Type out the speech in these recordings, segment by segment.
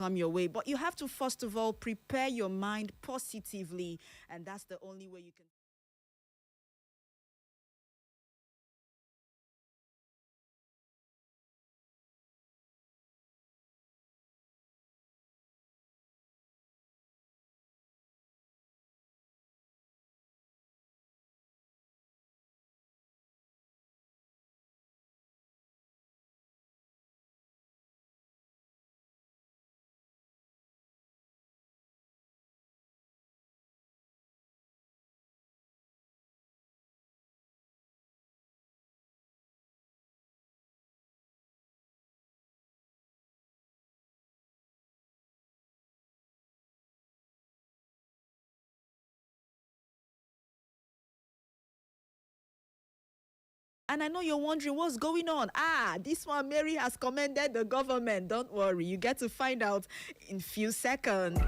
come your way. But you have to first of all prepare your mind positively, and that's the only way you can. And I know you're wondering what's going on. This one, Mary has commended the government. Don't worry, you get to find out in few seconds.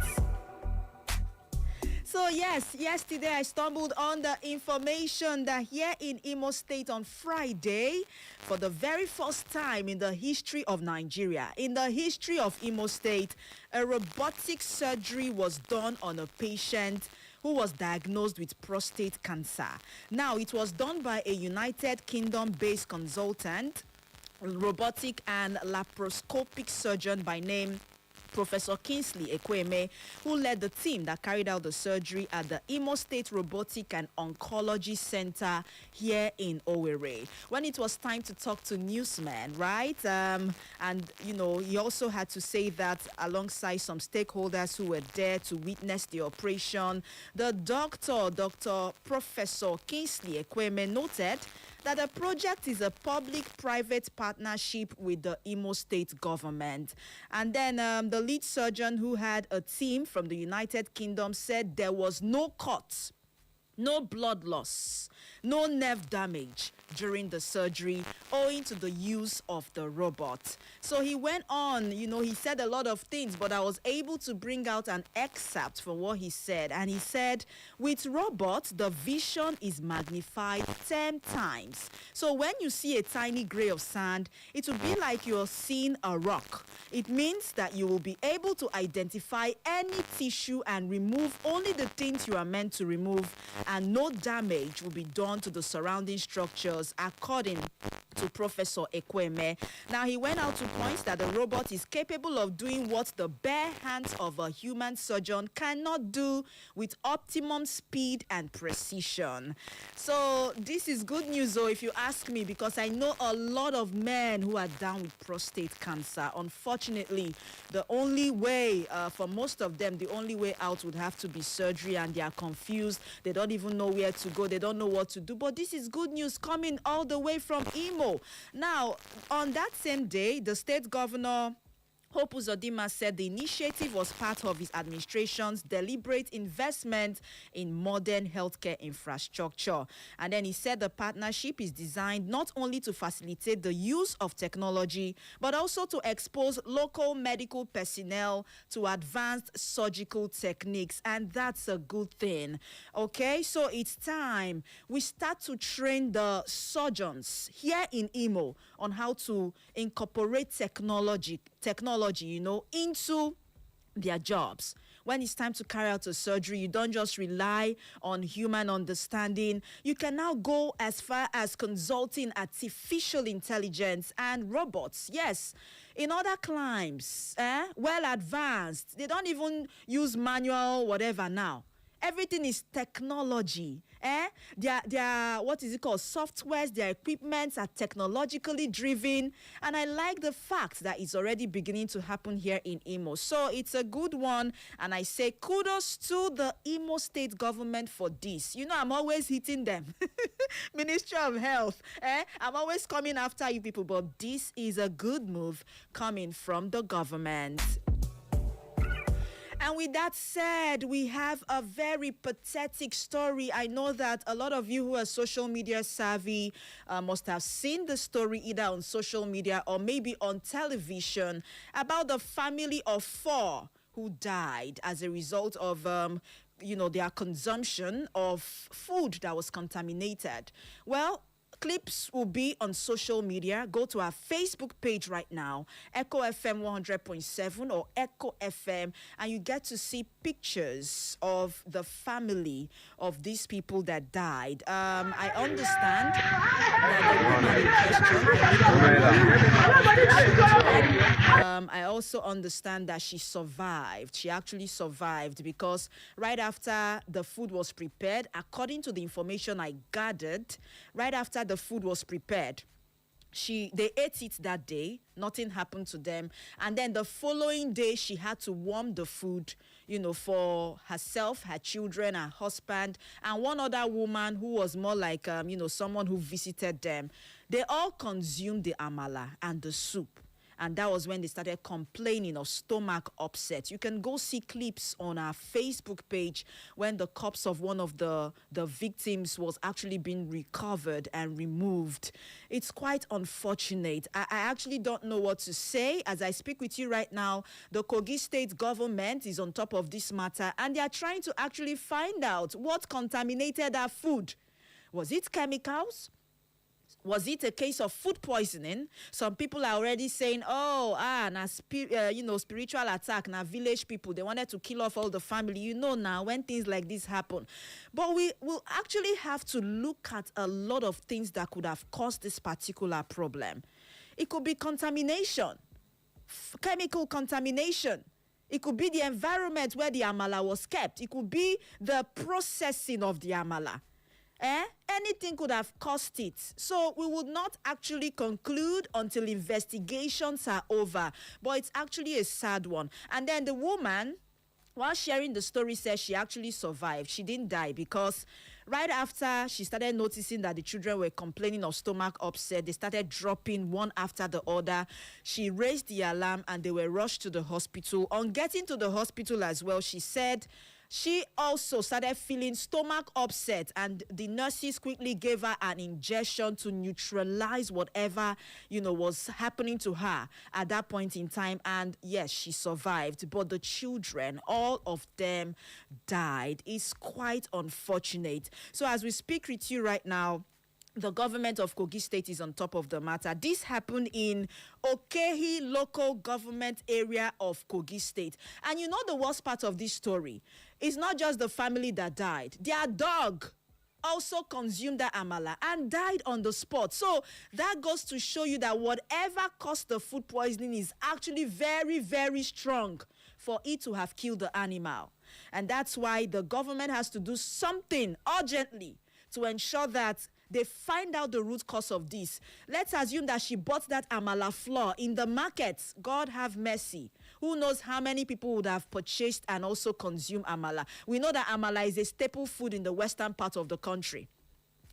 So yes, yesterday I stumbled on the information that here in Imo State on Friday, for the very first time in the history of Nigeria, in the history of Imo State, a robotic surgery was done on a patient who was diagnosed with prostate cancer. Now, it was done by a United Kingdom-based consultant, robotic and laparoscopic surgeon by name Professor Kingsley Ekweme, who led the team that carried out the surgery at the Imo State Robotic and Oncology Center here in Owerri. When it was time to talk to newsmen, right? And, he also had to say that alongside some stakeholders who were there to witness the operation, the Dr. Professor Kingsley Ekweme noted that the project is a public-private partnership with the Imo State government. And then the lead surgeon, who had a team from the United Kingdom, said there was no cut, no blood loss, no nerve damage during the surgery owing to the use of the robot. So he went on, he said a lot of things, but I was able to bring out an excerpt from what he said. And he said, with robots, the vision is magnified 10 times. So when you see a tiny grain of sand, it will be like you're seeing a rock. It means that you will be able to identify any tissue and remove only the things you are meant to remove, and no damage will be done to the surrounding structures, according to Professor Ekweme. Now, he went out to point that the robot is capable of doing what the bare hands of a human surgeon cannot do with optimum speed and precision. So this is good news, though, if you ask me, because I know a lot of men who are down with prostate cancer. Unfortunately, the only way, for most of them, the only way out would have to be surgery, and they are confused. They don't even know where to go. They don't know what to do. But this is good news coming all the way from Imo. Now, on that same day, the state governor, Hope Uzodinma, said the initiative was part of his administration's deliberate investment in modern healthcare infrastructure. And then he said the partnership is designed not only to facilitate the use of technology, but also to expose local medical personnel to advanced surgical techniques. And that's a good thing. Okay, so it's time we start to train the surgeons here in Imo on how to incorporate technology, into their jobs. When it's time to carry out a surgery, you don't just rely on human understanding. You can now go as far as consulting artificial intelligence and robots. Yes, in other climes, well advanced. They don't even use manual whatever now. Everything is technology. Their what is it called? Softwares, their equipments are technologically driven. And I like the fact that it's already beginning to happen here in Imo. So it's a good one. And I say kudos to the Imo State government for this. I'm always hitting them. Ministry of Health. I'm always coming after you people. But this is a good move coming from the government. And with that said, we have a very pathetic story. I know that a lot of you who are social media savvy must have seen the story either on social media or maybe on television about the family of 4 who died as a result of their consumption of food that was contaminated. Well, clips will be on social media. Go to our Facebook page right now, Echo FM 100.7 or Echo FM, and you get to see pictures of the family of these people that died. I understand that I also understand that she survived. She actually survived because right after the food was prepared, according to the information I gathered, right after the food was prepared, they ate it that day, nothing happened to them, and then the following day she had to warm the food, for herself, her children, her husband, and one other woman who was more like someone who visited them. They all consumed the amala and the soup. And that was when they started complaining of stomach upset. You can go see clips on our Facebook page when the corpse of one of the victims was actually being recovered and removed. It's quite unfortunate. I actually don't know what to say. As I speak with you right now, the Kogi State government is on top of this matter, and they are trying to actually find out what contaminated our food. Was it chemicals? Was it a case of food poisoning? Some people are already saying, spiritual attack, now village people, they wanted to kill off all the family. Now when things like this happen. But we will actually have to look at a lot of things that could have caused this particular problem. It could be contamination, chemical contamination. It could be the environment where the amala was kept. It could be the processing of the amala. Anything could have caused it. So we would not actually conclude until investigations are over. But it's actually a sad one. And then the woman, while sharing the story, says she actually survived. She didn't die because right after she started noticing that the children were complaining of stomach upset, they started dropping one after the other. She raised the alarm and they were rushed to the hospital. On getting to the hospital as well, she said she also started feeling stomach upset, and the nurses quickly gave her an injection to neutralize whatever, was happening to her at that point in time. And yes, she survived. But the children, all of them died. It's quite unfortunate. So as we speak with you right now, the government of Kogi State is on top of the matter. This happened in Okehi local government area of Kogi State. And the worst part of this story is not just the family that died. Their dog also consumed that amala and died on the spot. So that goes to show you that whatever caused the food poisoning is actually very, very strong for it to have killed the animal. And that's why the government has to do something urgently to ensure that they find out the root cause of this. Let's assume that she bought that amala flour in the market. God have mercy. Who knows how many people would have purchased and also consumed amala. We know that amala is a staple food in the western part of the country.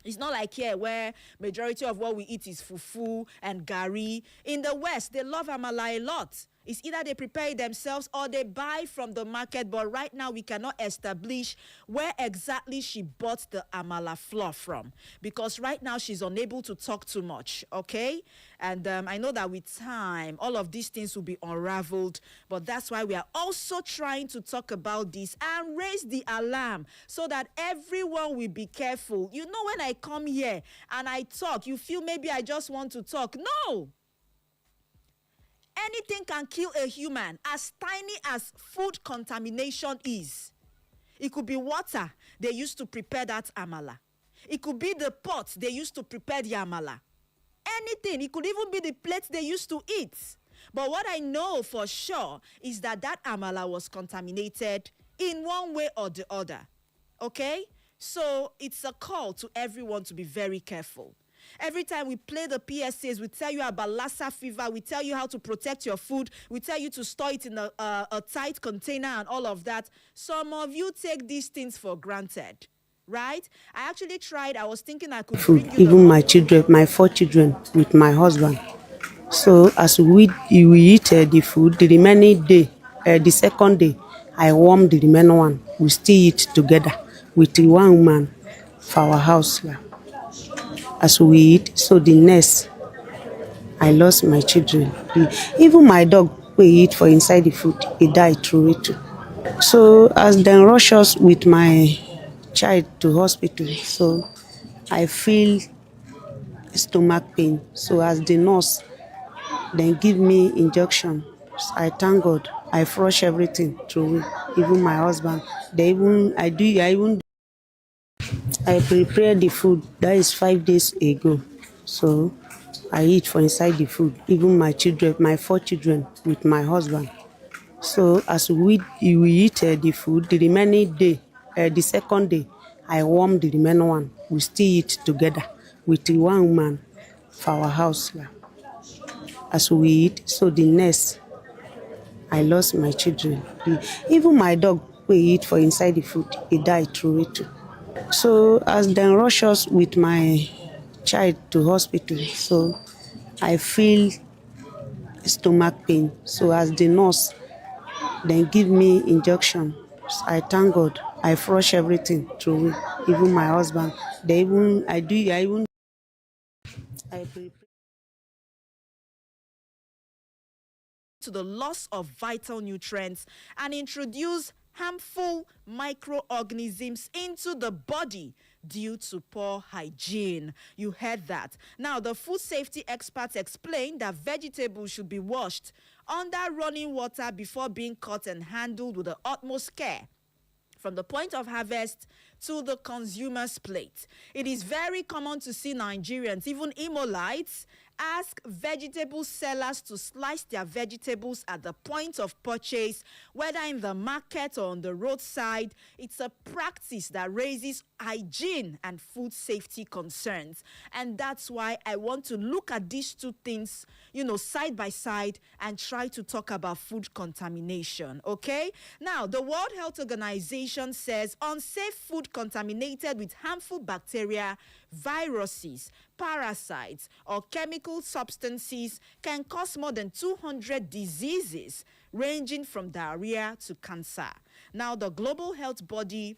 It's not like here where majority of what we eat is fufu and gari. In the West, they love amala a lot. It's either they prepare it themselves or they buy from the market. But right now, we cannot establish where exactly she bought the amala flour from. Because right now, she's unable to talk too much, okay? And I know that with time, all of these things will be unraveled. But that's why we are also trying to talk about this and raise the alarm so that everyone will be careful. When I come here and I talk, you feel maybe I just want to talk. No! Anything can kill a human, as tiny as food contamination is. It could be water they used to prepare that amala. It could be the pot they used to prepare the amala. Anything. It could even be the plate they used to eat. But what I know for sure is that amala was contaminated in one way or the other. Okay? So it's a call to everyone to be very careful. Every time we play the PSAs, we tell you about Lassa fever, we tell you how to protect your food, we tell you to store it in a tight container and all of that. Some of you take these things for granted, right? I actually tried, I was thinking I could food, even my children, my 4 children with my husband. So as we eat the food, the remaining day, the second day, I warm the remaining one. We still eat together with the one woman for our house. Yeah. As we eat, so the next, I lost my children. Even my dog, we eat for inside the food, he died through it too. So as they rush us with my child to hospital, so I feel stomach pain. So as the nurse then give me injection, I thank God. I flush everything through it. Even my husband. I prepare the food. That is 5 days ago. So I eat for inside the food. Even my children, my 4 children with my husband. So as we eat the food, the remaining day, the second day, I warm the remaining one. We still eat together with the one woman for our house. Yeah. As we eat, so the next, I lost my children. Even my dog, we eat for inside the food, he died through it too. So as they rush us with my child to hospital, so I feel stomach pain. So as the nurse then give me injection, I thank God. I flush everything through it. Even my husband, I prepare. To the loss of vital nutrients and introduce harmful microorganisms into the body due to poor hygiene. You heard that. Now, the food safety experts explained that vegetables should be washed under running water before being cut and handled with the utmost care from the point of harvest to the consumer's plate. It is very common to see Nigerians, even Imolites, ask vegetable sellers to slice their vegetables at the point of purchase, whether in the market or on the roadside. It's a practice that raises hygiene and food safety concerns. And that's why I want to look at these two things, side by side and try to talk about food contamination, okay? Now, the World Health Organization says unsafe food contaminated with harmful bacteria, viruses, parasites, or chemical substances can cause more than 200 diseases, ranging from diarrhea to cancer. Now, the Global Health Body,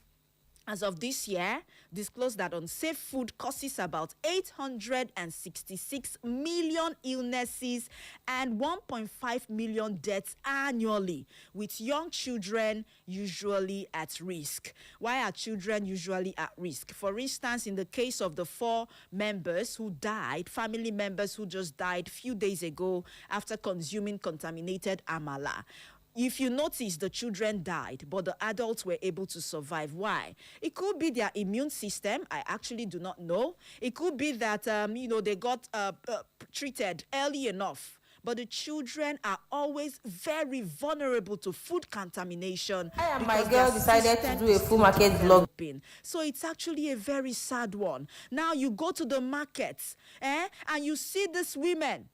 as of this year, disclosed that unsafe food causes about 866 million illnesses and 1.5 million deaths annually, with young children usually at risk. Why are children usually at risk? For instance, in the case of the 4 members who died, family members who just died a few days ago after consuming contaminated amala. If you notice, the children died, but the adults were able to survive. Why? It could be their immune system. I actually do not know. It could be that, they got treated early enough. But the children are always very vulnerable to food contamination. I and my girl decided to do a full market vlog. So it's actually a very sad one. Now you go to the markets, and you see these women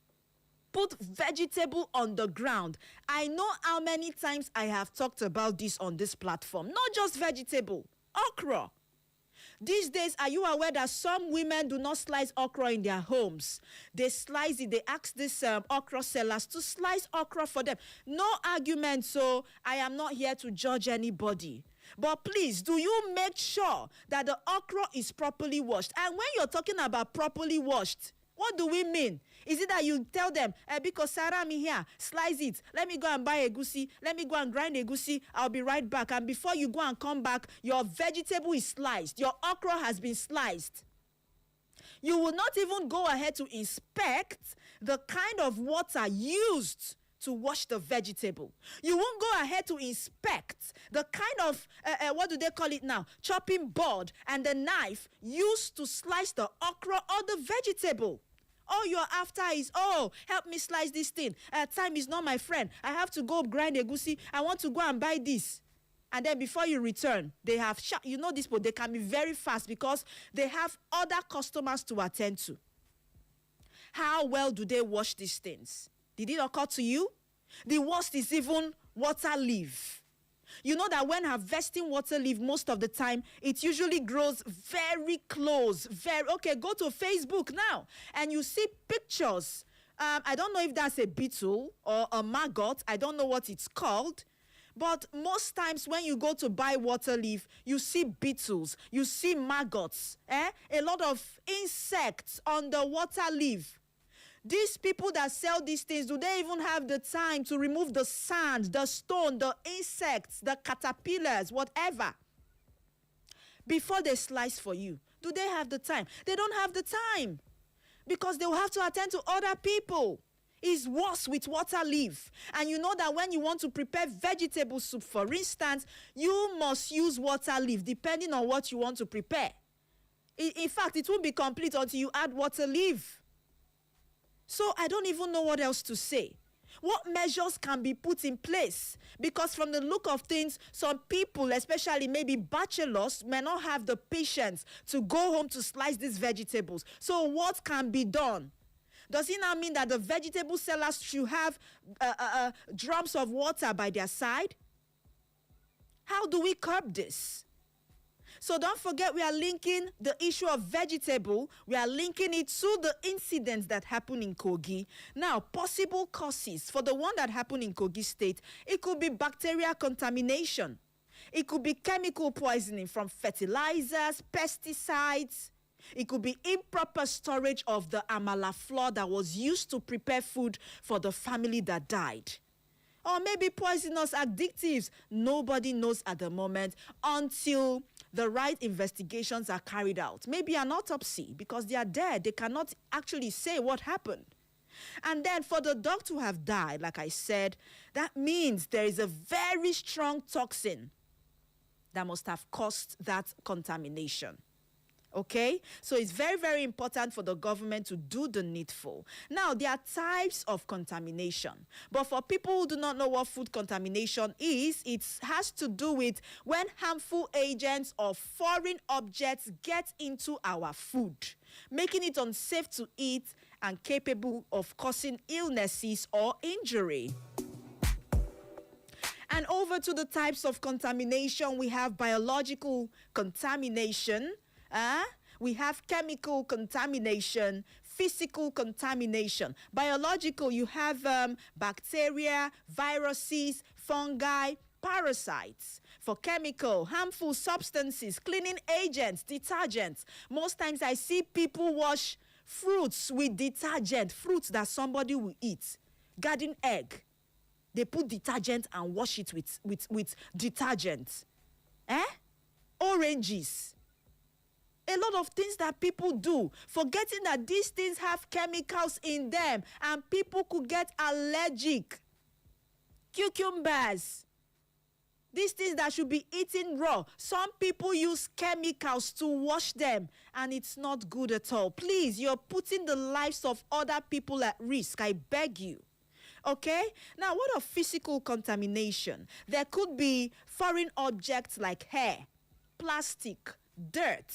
put vegetable on the ground. I know how many times I have talked about this on this platform. Not just vegetable, okra. These days, are you aware that some women do not slice okra in their homes? They slice it. They ask these okra sellers to slice okra for them. No argument, so I am not here to judge anybody. But please, do you make sure that the okra is properly washed? And when you're talking about properly washed, what do we mean? Is it that you tell them, because Sarah, me here, slice it. Let me go and buy egusi. Let me go and grind egusi. I'll be right back. And before you go and come back, your vegetable is sliced. Your okra has been sliced. You will not even go ahead to inspect the kind of water used to wash the vegetable. You won't go ahead to inspect the kind of, what do they call it now? Chopping board and the knife used to slice the okra or the vegetable. All you're after is, help me slice this thing. Time is not my friend. I have to go grind egusi. I want to go and buy this. And then before you return, they have, these people, they can be very fast because they have other customers to attend to. How well do they wash these things? Did it occur to you? The worst is even water leaf. You know that when harvesting water leaf, most of the time, it usually grows very close. Okay, go to Facebook now, and you see pictures. I don't know if that's a beetle or a maggot. I don't know what it's called. But most times when you go to buy water leaf, you see beetles, you see maggots, a lot of insects on the water leaf. These people that sell these things, do they even have the time to remove the sand, the stone, the insects, the caterpillars, whatever, before they slice for you? Do they have the time? They don't have the time. because they will have to attend to other people. It's worse with water leaf. And you know that when you want to prepare vegetable soup, for instance, you must use water leaf depending on what you want to prepare. In fact, it won't be complete until you add water leaf. So I don't even know what else to say. What measures can be put in place? Because from the look of things, some people, especially maybe bachelors, may not have the patience to go home to slice these vegetables. So what can be done? Does it now mean that the vegetable sellers should have drums of water by their side? How do we curb this? So don't forget, we are linking the issue of vegetable, we are linking it to the incidents that happened in Kogi. Now, possible causes for the one that happened in Kogi State, it could be bacterial contamination. It could be chemical poisoning from fertilizers, pesticides. It could be improper storage of the amala flour that was used to prepare food for the family that died. Or maybe poisonous additives. Nobody knows at the moment until the right investigations are carried out. Maybe an autopsy, because they are dead. They cannot actually say what happened. And then for the dog to have died, like I said, that means there is a very strong toxin that must have caused that contamination. Okay, so it's very, very important for the government to do the needful. Now, there are types of contamination, but for people who do not know what food contamination is, it has to do with when harmful agents or foreign objects get into our food, making it unsafe to eat and capable of causing illnesses or injury. And over to the types of contamination, we have biological contamination. We have chemical contamination, physical contamination. Biological, you have bacteria, viruses, fungi, parasites. For chemical, harmful substances, cleaning agents, detergents. Most times I see people wash fruits with detergent, fruits that somebody will eat. Garden egg, they put detergent and wash it with detergent. Oranges. A lot of things that people do, forgetting that these things have chemicals in them and people could get allergic. Cucumbers, these things that should be eaten raw, some people use chemicals to wash them and it's not good at all. Please, you're putting the lives of other people at risk, I beg you. Okay, now what of physical contamination? There could be foreign objects like hair, plastic, dirt.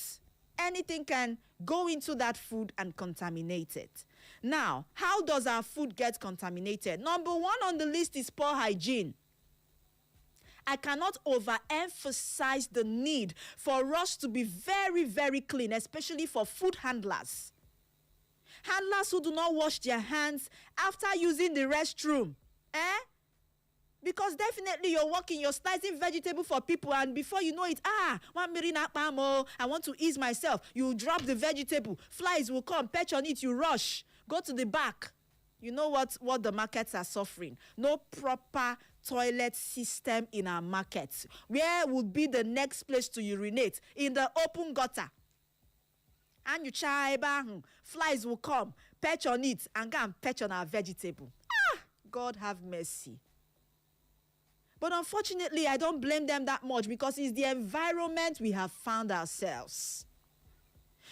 Anything can go into that food and contaminate it. Now, how does our food get contaminated? Number one on the list is poor hygiene. I cannot overemphasize the need for us to be very, very clean, especially for food handlers. Handlers who do not wash their hands after using the restroom. Because definitely you're working, you're slicing vegetable for people, and before you know it, I want to ease myself. You drop the vegetable, flies will come, perch on it, you rush, go to the back. You know what the markets are suffering? No proper toilet system in our markets. Where would be the next place to urinate? In the open gutter. And you flies will come, perch on it, and go and perch on our vegetable. God have mercy. But unfortunately, I don't blame them that much because it's the environment we have found ourselves.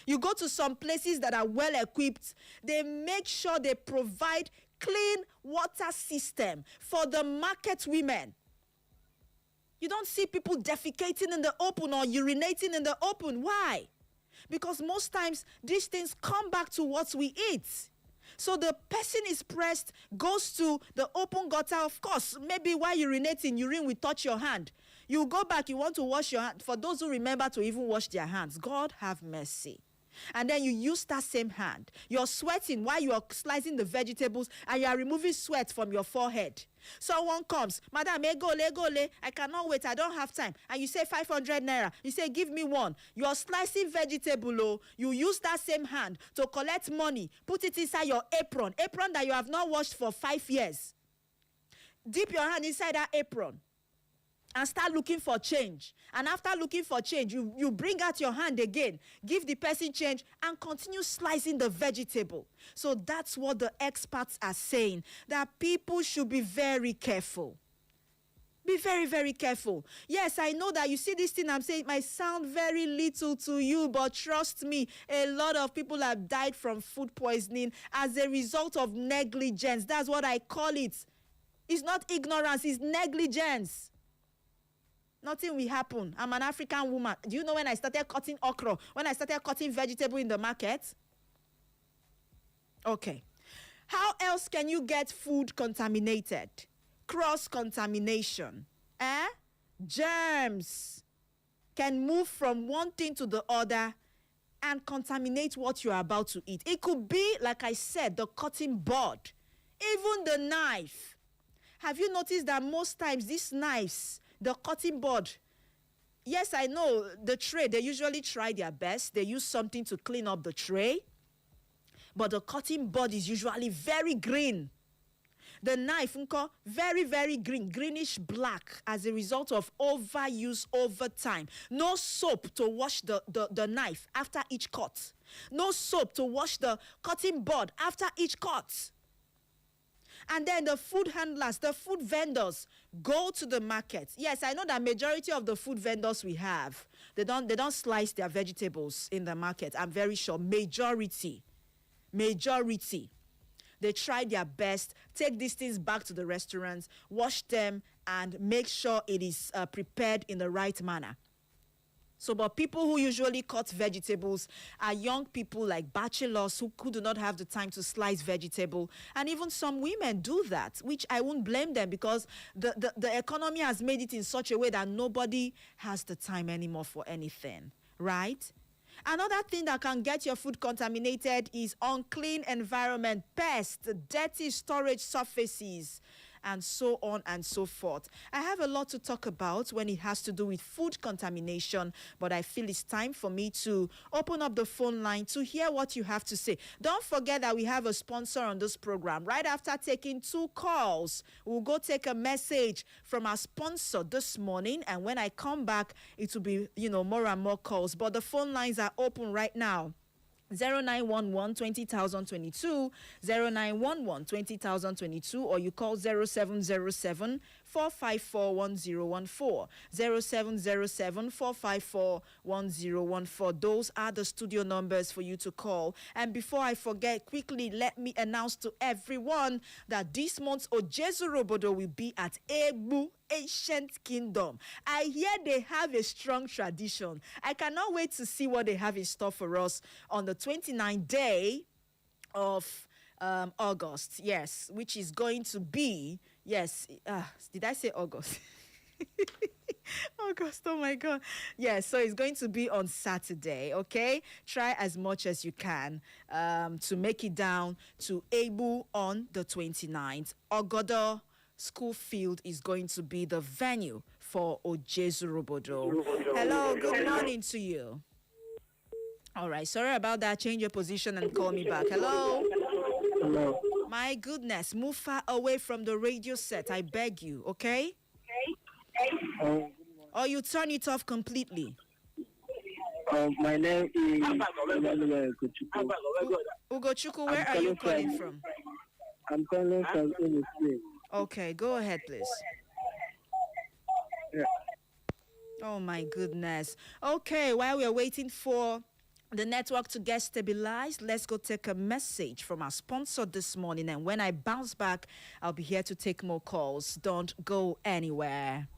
You go to some places that are well equipped, they make sure they provide clean water system for the market women. You don't see people defecating in the open or urinating in the open. Why? Because most times these things come back to what we eat. So the person is pressed, goes to the open gutter. Of course, maybe while urinating, urine will touch your hand. You go back, you want to wash your hand. For those who remember to even wash their hands, God have mercy. And then you use that same hand. You're sweating while you are slicing the vegetables and you are removing sweat from your forehead. Someone comes, Madam, I cannot wait, I don't have time. And you say 500 naira. You say, give me one. You are slicing vegetable. You use that same hand to collect money. Put it inside your apron that you have not washed for 5 years. Dip your hand inside that apron. and start looking for change. And after looking for change, you bring out your hand again, give the person change, and continue slicing the vegetable. So that's what the experts are saying, that people should be very careful. Be very, very careful. Yes, I know that you see this thing I'm saying, it might sound very little to you, but trust me, a lot of people have died from food poisoning as a result of negligence. That's what I call it. It's not ignorance, it's negligence. Nothing will happen. I'm an African woman. Do you know when I started cutting okra, when I started cutting vegetable in the market? Okay. How else can you get food contaminated? Cross-contamination. Germs can move from one thing to the other and contaminate what you're about to eat. It could be, like I said, the cutting board, even the knife. Have you noticed that most times these knives, the cutting board, yes, I know the tray, they usually try their best. They use something to clean up the tray. But the cutting board is usually very green. The knife, very, very green, greenish black as a result of overuse over time. No soap to wash the knife after each cut. No soap to wash the cutting board after each cut. And then the food handlers, the food vendors go to the market. Yes, I know that majority of the food vendors we have, they don't slice their vegetables in the market. I'm very sure majority. They try their best, take these things back to the restaurants, wash them, and make sure it is prepared in the right manner. So, but people who usually cut vegetables are young people like bachelors who do not have the time to slice vegetable. And even some women do that, which I won't blame them, because the economy has made it in such a way that nobody has the time anymore for anything, right? Another thing that can get your food contaminated is unclean environment, pests, dirty storage surfaces, and so on and so forth. I have a lot to talk about when it has to do with food contamination, but I feel it's time for me to open up the phone line to hear what you have to say. Don't forget that we have a sponsor on this program. Right after taking 2 calls, we'll go take a message from our sponsor this morning, and when I come back, it will be, more and more calls. But the phone lines are open right now. 0911 20022, 0911 20022, or you call 0707 454 1014, 0707 454 1014. Those are the studio numbers for you to call. And before I forget, quickly let me announce to everyone that this month's Ojezurobodo will be at Ebu Ancient Kingdom. I hear they have a strong tradition. I cannot wait to see what they have in store for us on the 29th day of August. Yes, which is going to be, did I say August? August, oh my God. Yes, so it's going to be on Saturday, okay? Try as much as you can to make it down to Ebu on the 29th. Ogodo School Field is going to be the venue for Ojezurobodo. Hello, good morning to you. All right, sorry about that. Change your position and call me back. Hello. Hello. My goodness, move far away from the radio set, I beg you, okay? Or you turn it off completely. My name is Ugochukwu. Ugochukwu, where are you calling from? I'm calling from Imo State. Okay, go ahead, please. Yeah. Oh, my goodness. Okay, while we're waiting for the network to get stabilized, let's go take a message from our sponsor this morning. And when I bounce back, I'll be here to take more calls. Don't go anywhere.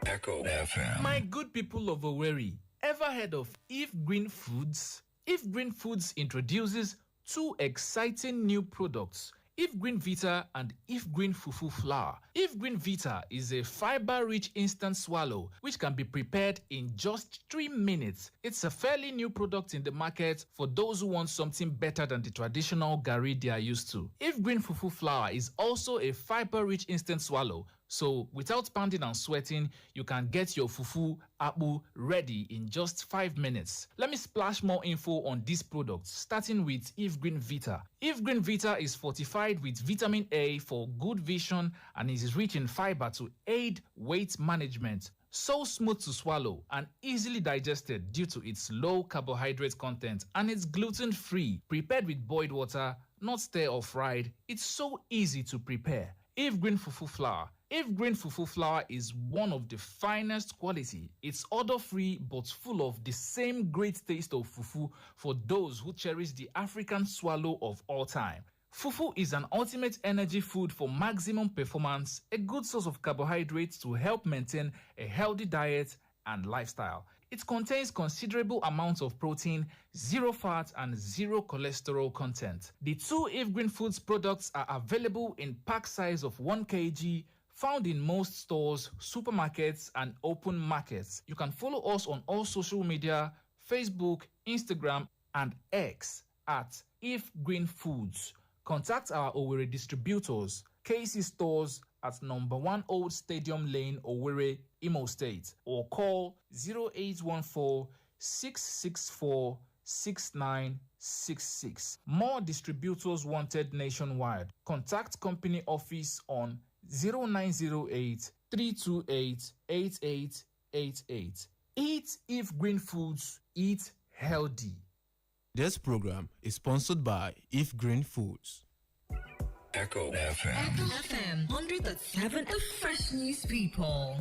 Echo FM. My good people of Owerri, ever heard of If Green Foods? If Green Foods introduces 2 exciting new products, If Green Vita and If Green Fufu Flour. If Green Vita is a fiber-rich instant swallow which can be prepared in just 3 minutes. It's a fairly new product in the market for those who want something better than the traditional garri they are used to. If Green Fufu Flour is also a fiber-rich instant swallow, So without pounding and sweating, you can get your fufu akpu ready in just 5 minutes. Let me splash more info on these products, starting with Eve Green Vita. Eve Green Vita is fortified with vitamin A for good vision and is rich in fiber to aid weight management. So smooth to swallow and easily digested due to its low carbohydrate content, and it's gluten-free, prepared with boiled water, not stir or fried. It's so easy to prepare. Eve Green Fufu Flour. Eve Green Fufu Flour is one of the finest quality. It's odor-free but full of the same great taste of fufu for those who cherish the African swallow of all time. Fufu is an ultimate energy food for maximum performance, a good source of carbohydrates to help maintain a healthy diet and lifestyle. It contains considerable amounts of protein, zero fat, and zero cholesterol content. The two Eve Green Foods products are available in pack size of 1 kg, found in most stores, supermarkets, and open markets. You can follow us on all social media, Facebook, Instagram, and X at Eve Green Foods. Contact our Owerri distributors, KC Stores at number 1 Old Stadium Lane, Owerri, Imo State, or call 0814 664 6966. More distributors wanted nationwide. Contact company office on 0908 328 8888. Eat Eve Green Foods, eat healthy. This program is sponsored by If Green Foods. Echo FM. Echo FM 100.7, the fresh news people.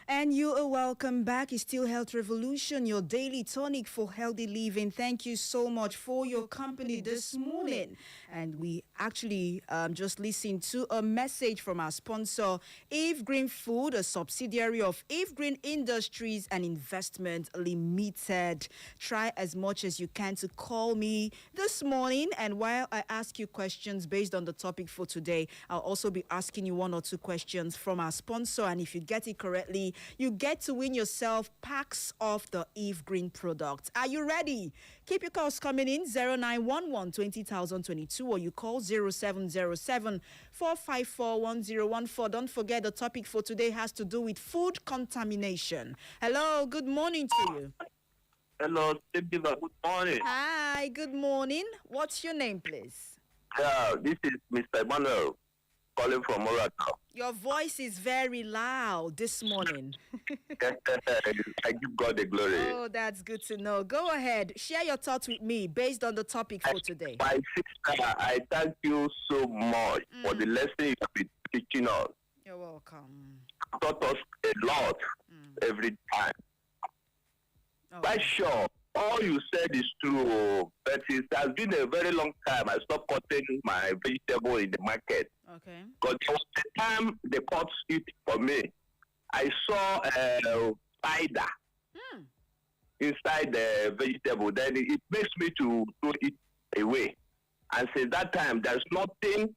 And you are welcome back. It's still Health Revolution, your daily tonic for healthy living. Thank you so much for your company this morning. And we actually just listened to a message from our sponsor, Eve Green Food, a subsidiary of Eve Green Industries and Investment Limited. Try as much as you can to call me this morning. And while I ask you questions based on the topic for today, I'll also be asking you 1 or 2 questions from our sponsor. And if you get it correctly, you get to win yourself packs of the Eve Green products. Are you ready? Keep your calls coming in, 0911 20,022, or you call 0707 454 1014. Don't forget the topic for today has to do with food contamination. Hello, good morning to you. Hello, good morning. Hi, good morning. What's your name, please? Yeah, this is Mr. Emmanuel calling from Morata. Your voice is very loud this morning. I give God the glory. Oh, that's good to know. Go ahead. Share your thoughts with me based on the topic for today. My sister, I thank you so much for the lesson you have been teaching us. You're welcome. Taught us a lot every time. Oh. Quite sure, all you said is true, but it has been a very long time I stopped cutting my vegetable in the market. Okay. Because there was the time they cut it for me. I saw a spider inside the vegetable. Then it makes me to throw it away. And since that time, there's nothing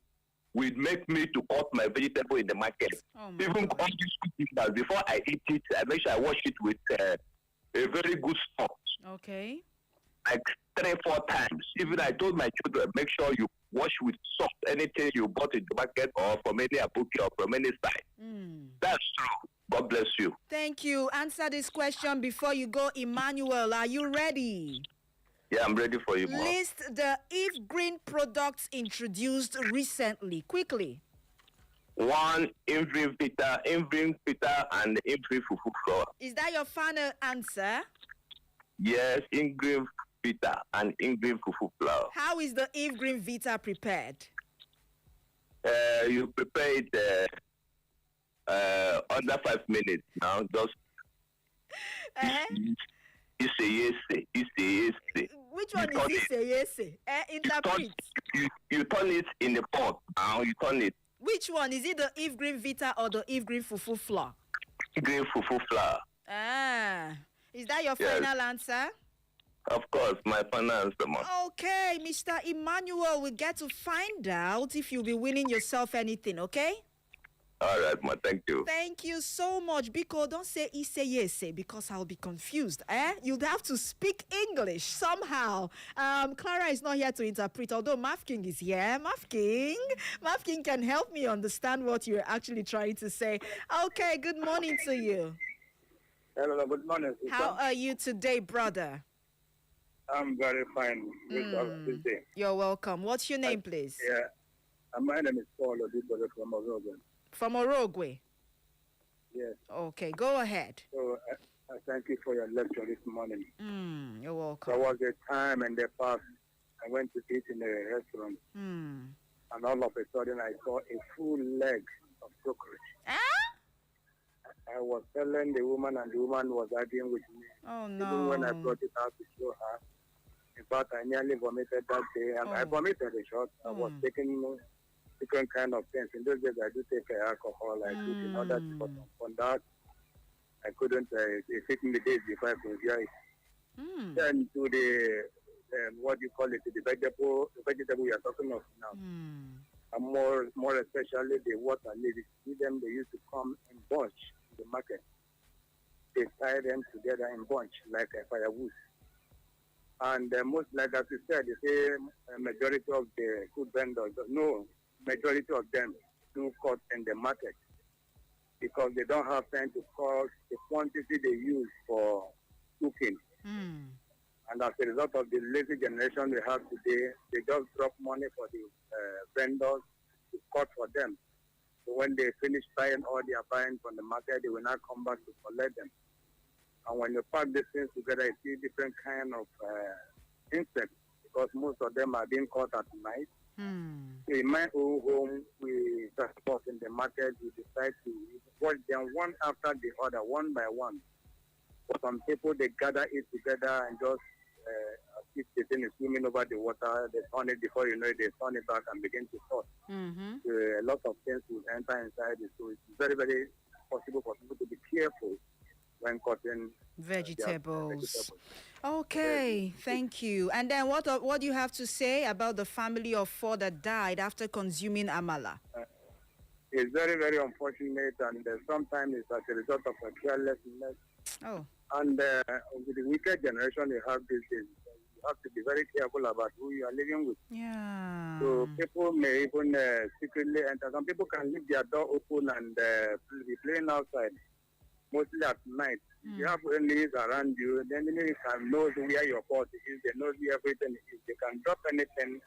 will make me to cut my vegetable in the market. Oh my Even God. all these things, before I eat it, I make sure I wash it with a very good salt. Okay. Like 3-4 times. Even I told my children, make sure you wash with salt anything you bought in the market or from any apothecary or from any side. That's true. God bless you. Thank you. Answer this question before you go. Emmanuel, are you ready? Yeah, I'm ready for you, Mom. List the Eve Green products introduced recently. Quickly. 1, Invrim Vita, and Invrim Fufu Flour. Is that your final answer? Yes, Invrim Vita and Invrim Fufu Flour. How is the Eve Green Vita prepared? You prepare it under 5 minutes now. Just it's a yes. It's a yes. Which one is this? Yes. Interpret. You turn it in the pot. Now you turn it. Which one? Is it the Eve Green Vita or the Eve Green Fufu Flour? Green Fufu Flour. Is that your Yes. final answer? Of course, my final answer, Mom. Okay, Mr. Emmanuel, we get to find out if you'll be winning yourself anything, okay? All right, ma. Thank you. Thank you so much. Biko, don't say Iseyese because I'll be confused. You'd have to speak English somehow. Clara is not here to interpret, although Mafking is here. Mafking can help me understand what you're actually trying to say. Okay, good morning to you. Hello, good morning, sister. How are you today, brother? I'm very fine this day. You're welcome. What's your name, please? Yeah, my name is Paul Odibode from Ozogan. From Orogwe. Yes. Okay, go ahead. So I thank you for your lecture this morning. You're welcome. There was a time in the past I went to eat in a restaurant, and all of a sudden I saw a full leg of cockroach. I was telling the woman, and the woman was arguing with me. Oh, no. Even when I brought it out to show her, in fact, I nearly vomited that day. And I vomited a shot. I was taking different kind of things. In those days, I do take alcohol. I took in order to cut on that. I couldn't. It took me days before I could hear it. Then to the what do you call it? The vegetable we are talking of now. And more especially the water lilies. See them, they used to come in bunch in the market. They tie them together in bunch like a firewood. And most, like as you said, they say majority of the food vendors, no, majority of them do cut in the market because they don't have time to cut the quantity they use for cooking. And as a result of the lazy generation we have today, they just drop money for the vendors to cut for them. So when they finish buying all they are buying from the market, they will not come back to collect them. And when you pack these things together, you see different kind of insects because most of them are being caught at night. So in my own home, we transport in the market, we decide to watch them one after the other, one by one. For some people, they gather it together and just if the thing is swimming over the water, they turn it before you know it, they turn it back and begin to cut. So a lot of things will enter inside it. So it's very, very possible for people to be careful when cutting vegetables. Okay, thank you. And then what do you have to say about the family of 4 that died after consuming amala? It's very, very unfortunate, and sometimes it's as a result of a carelessness. And with the wicked generation you have these days, you have to be very careful about who you are living with. So people may even secretly enter. Some people can leave their door open and be playing outside, mostly at night. If you have enemies around you, the enemy can know where your pot is, they know where everything is. They can drop anything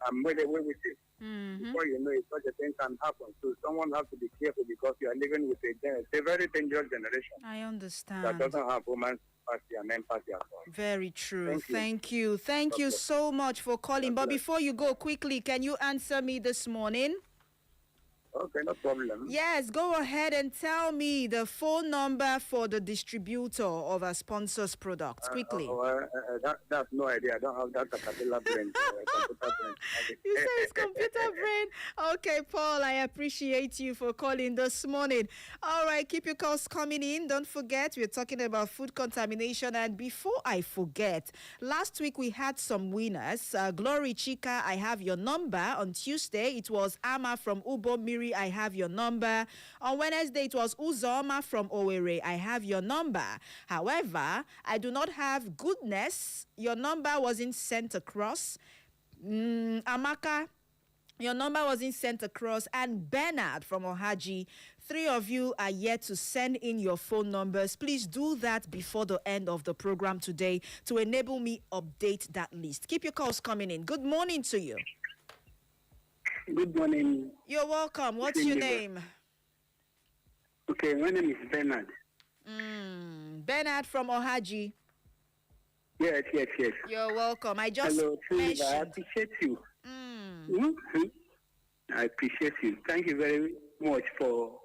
and move away with it. Before you know it, such a thing can happen. So someone has to be careful because you are living with a very dangerous generation. I understand. That doesn't have woman's empathy and empathy at all. Very true. Thank you. Thank you so much for calling. But before you go, quickly, can you answer me this morning? Okay, no problem. Yes, go ahead and tell me the phone number for the distributor of our sponsor's products, quickly. That's no idea. I don't have that caterpillar brain. Computer brain. You say it's computer brain. Okay, Paul, I appreciate you for calling this morning. All right, keep your calls coming in. Don't forget, we're talking about food contamination. And before I forget, last week we had some winners. Glory Chika, I have your number. On Tuesday, it was Ama from Ubo Miri. I have your number. On Wednesday, it was Uzoma from Owerri. I have your number. However, I do not have Goodness. Your number wasn't sent across. Amaka, your number wasn't sent across. And Bernard from Ohaji, 3 of you are yet to send in your phone numbers. Please do that before the end of the program today to enable me update that list. Keep your calls coming in. Good morning to you. Good morning. You're welcome. What's your name? Okay, my name is Bernard. Bernard from Ohaji. Yes. You're welcome. I just Hello, mentioned. I appreciate you. I appreciate you. Thank you very much for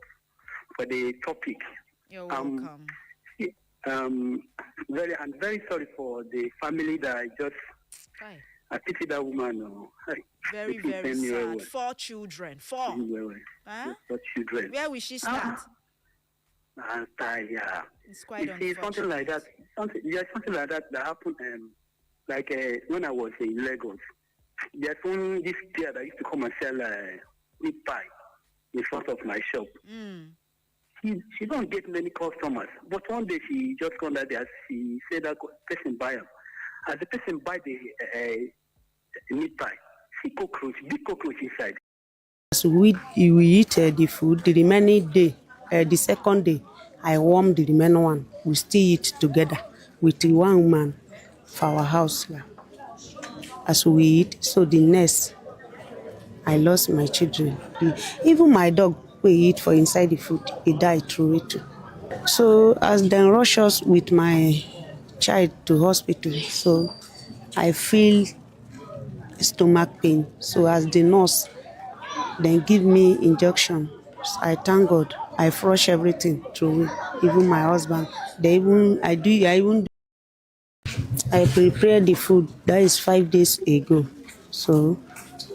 the topic. You're welcome. I'm very sorry for the family that I just. Hi. I pity that woman. Very, very sad. 4 children. 4. Huh? 4 children. Where will she start? Yeah. It's quite unfortunate. Something like that. Something like that happened. When I was in Lagos, there's this girl that used to come and sell meat pie. in front of my shop. She don't get many customers. But one day she just come out there. She said that person buy them. As the person buy the meat pie, see cockroach, big cockroach inside. As we eat the food, the remaining day, the second day, I warm the remaining one. We still eat together with the one woman for our house. As we eat, so the next, I lost my children. Even my dog, we eat for inside the food, he died through it too. So as they rush us with my child to hospital, so I feel stomach pain. So as the nurse then give me injection, I thank God. I flush everything through it. Even my husband, I prepare the food. That is 5 days ago. So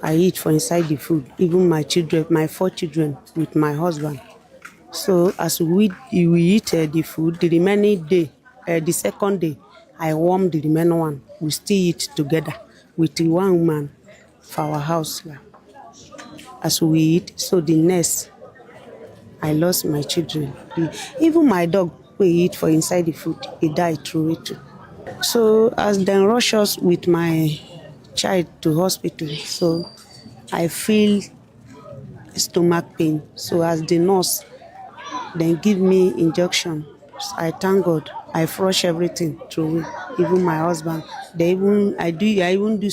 I eat for inside the food. Even my children, my 4 children with my husband. So as we eat the food, the remaining day, the second day, I warm the remaining one. We still eat together with the one woman for our house. As we eat, so the next, I lost my children. Even my dog, we eat for inside the food, he died through it too. So as they rush us with my child to hospital, so I feel stomach pain. So as the nurse then give me injection, I thank God. I flush everything through it. Even my husband, I even do.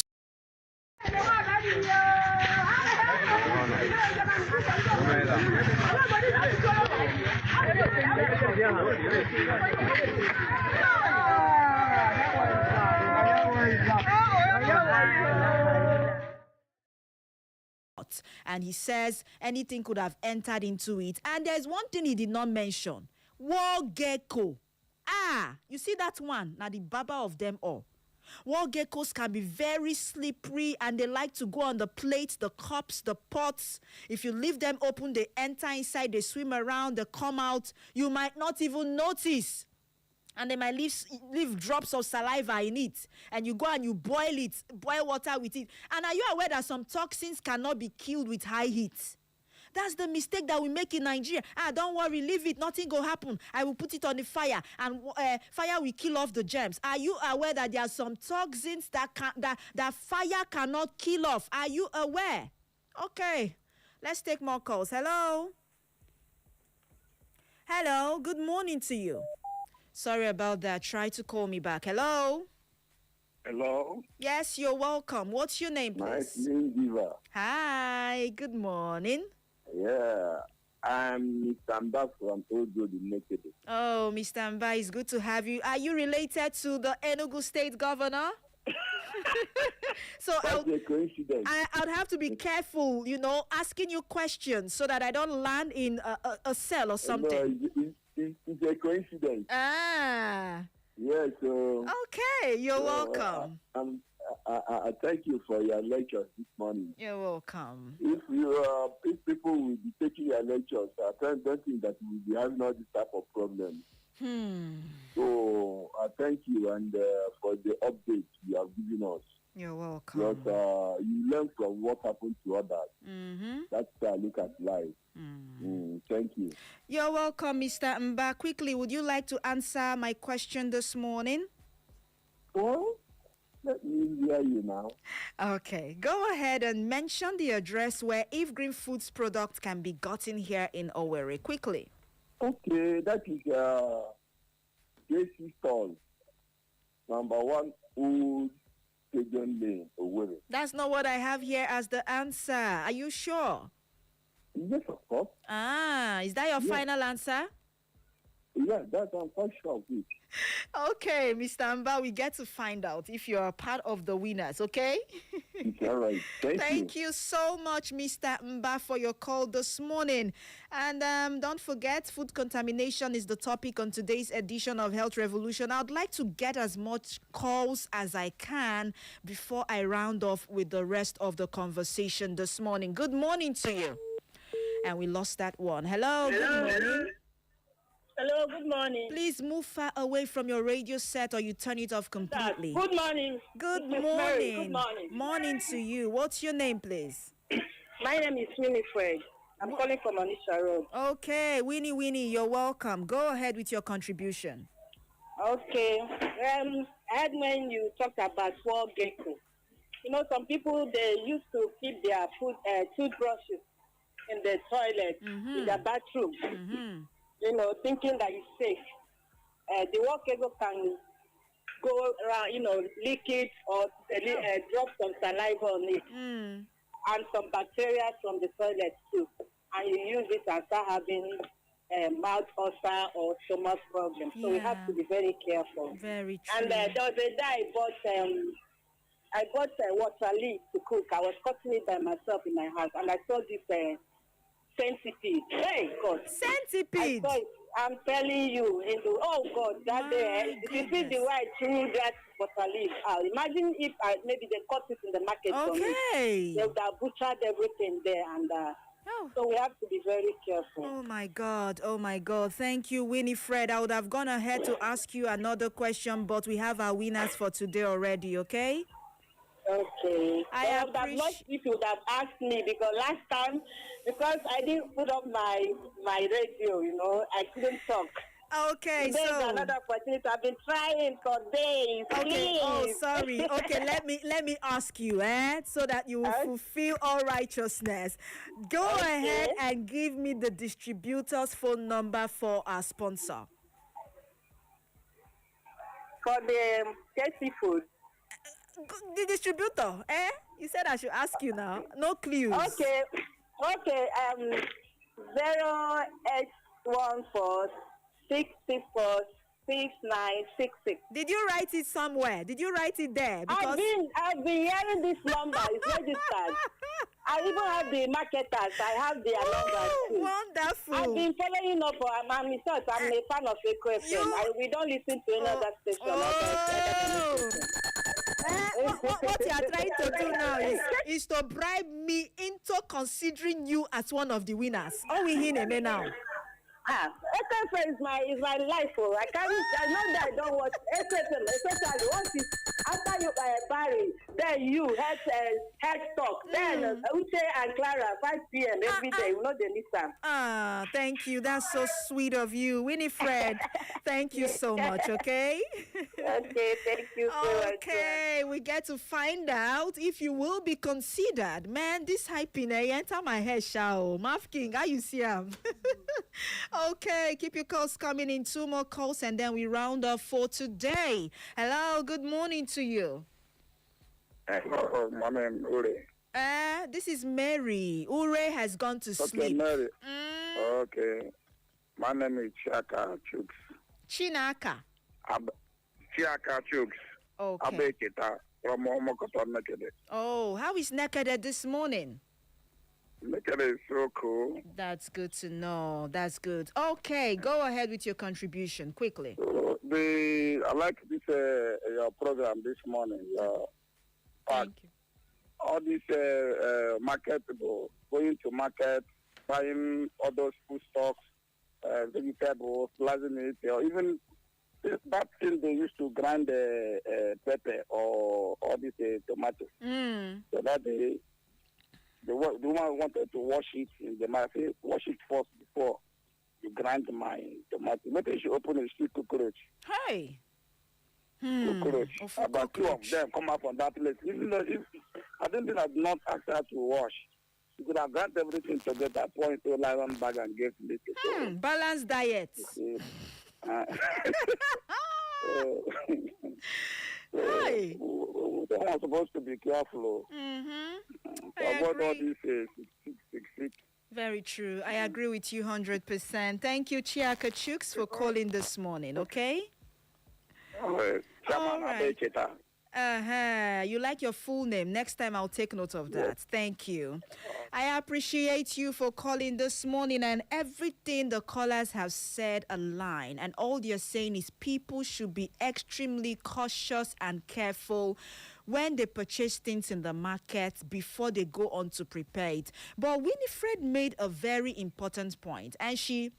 And he says anything could have entered into it. And there's one thing he did not mention. War gecko. You see that one? Now the baba of them all. War geckos can be very slippery and they like to go on the plates, the cups, the pots. If you leave them open, they enter inside, they swim around, they come out. You might not even notice. And they might leave drops of saliva in it. And you go and you boil water with it. And are you aware that some toxins cannot be killed with high heat? That's the mistake that we make in Nigeria. Don't worry, leave it, nothing will happen. I will put it on the fire and fire will kill off the germs. Are you aware that there are some toxins that fire cannot kill off? Are you aware? Okay, let's take more calls. Hello? Hello, good morning to you. Sorry about that. Try to call me back. Hello? Hello? Yes, you're welcome. What's your name, please? Nice name, Diva. Hi, good morning. Yeah, I'm Mr. Mbak from Ojo, the Naked. Oh, Mr. Mba, it's good to have you. Are you related to the Enugu State Governor? So That's a coincidence. I'd have to be careful, asking you questions so that I don't land in a cell or something. No, it's a coincidence. Yeah, so... Okay, you're welcome. I thank you for your lectures this morning. You're welcome. If people will be taking your lectures, I don't think that we'll be having all this type of problems. So I thank you and for the updates you have given us. You're welcome. Because you learn from what happened to others. That's how I look at life. Thank you. You're welcome, Mr. Mba. Quickly, would you like to answer my question this morning? Well, let me hear you now. Okay, go ahead and mention the address where If Green Foods products can be gotten here in Owerri. Quickly. Okay, that is JC Stall, number 1 Old Stadium Lane, Owerri. That's not what I have here as the answer. Are you sure? Yes, of course. Is that your final answer? Yeah, that's I'm quite sure of it. Okay, Mr. Mba, we get to find out if you're a part of the winners, okay? It's all right. Thank you so much, Mr. Mba, for your call this morning. And don't forget, food contamination is the topic on today's edition of Health Revolution. I'd like to get as much calls as I can before I round off with the rest of the conversation this morning. Good morning to you. And we lost that one. Hello, good morning. Hello, good morning. Please move far away from your radio set or you turn it off completely. Good morning. Good Mary. morning. Good morning. Morning to you. What's your name, please? My name is Winifred. I'm calling from Onisha Road. Okay, Winnie, you're welcome. Go ahead with your contribution. Okay. I heard when you talked about wall gecko. You know, some people, they used to keep their toothbrushes in the toilet, in the bathroom, you know, thinking that it's safe. The wall gecko can go around, you know, lick it or drop some saliva on it. And some bacteria from the toilet too. And you use it and start having mouth ulcer or stomach problems. So we have to be very careful. Very true. And there was a day I bought water leaf to cook. I was cutting it by myself in my house, and I saw this centipede. Hey, God. Centipede? I saw it. I'm telling you, oh, God, that day, if you see the way I threw that water leaf out, imagine if maybe they caught it in the market for me. They would have butchered everything there, and so we have to be very careful. Oh my God. Thank you, Winifred. I would have gone ahead to ask you another question, but we have our winners for today already, okay? Okay. I would have loved if you would have asked me, because last time, because I didn't put up my radio, you know, I couldn't talk. Okay, There's another opportunity. I've been trying for days. Okay. Please. Oh, sorry. Okay, let me ask you, so that you will fulfill all righteousness. Go ahead and give me the distributor's phone number for our sponsor. For the tasty food. The distributor, You said I should ask you now. No clues. Okay. 0814-664-6966. Did you write it somewhere? Did you write it there? Because I've been hearing this number. It's registered. I even have the marketers. I have their numbers too. Wonderful. I've been following up for I'm a fan of Echo FM. We don't listen to any other station. What you are trying to do now is to bribe me into considering you as one of the winners. All we hear me now. SFM is my life. I know that I don't watch SFM, especially once it's after you Barry, then you head talk, then Uche and Clara 5 p.m. every day. You know they listen. Thank you. That's so sweet of you, Winifred. Thank you so much. Okay. Okay, thank you so much. Okay, we get to find out if you will be considered. Man, this hyping enter my head, Shao. Maf King, how you see him? Okay, keep your calls coming in. 2 more calls and then we round up for today. Hello, good morning to you. Hello, my name is Ure. This is Mary. Ure has gone to sleep. Mary. Okay. My name is Chiaka Chooks. Chinaka. Chiaka Chooks. Okay. From Omokoto Naked. Oh, how is Naked this morning? Naked is so cool. That's good to know. That's good. Okay, go ahead with your contribution quickly. I like this your program this morning. Thank you. All these market people going to market, buying all those food stocks, vegetables, slicing it, or even that thing they used to grind pepper or all these tomatoes. So that the woman wanted to wash it in the market. Wash it first before you grind my tomato. Maybe you should open a street cockroach. Hey. Cockroach. About 2 of them come up on that place. Even though if I don't think I've not asked her to wash, you could have got everything together, pour into a nylon bag and give it to balanced diet. Hey. We're supposed to be careful. About all these Very true. I agree with you 100%. Thank you, Chiaka Chooks, for calling this morning, okay? All right. You like your full name. Next time I'll take note of that. Thank you. I appreciate you for calling this morning, and everything the callers have said align. And all they're saying is people should be extremely cautious and careful when they purchase things in the market before they go on to prepare it. But Winifred made a very important point, and she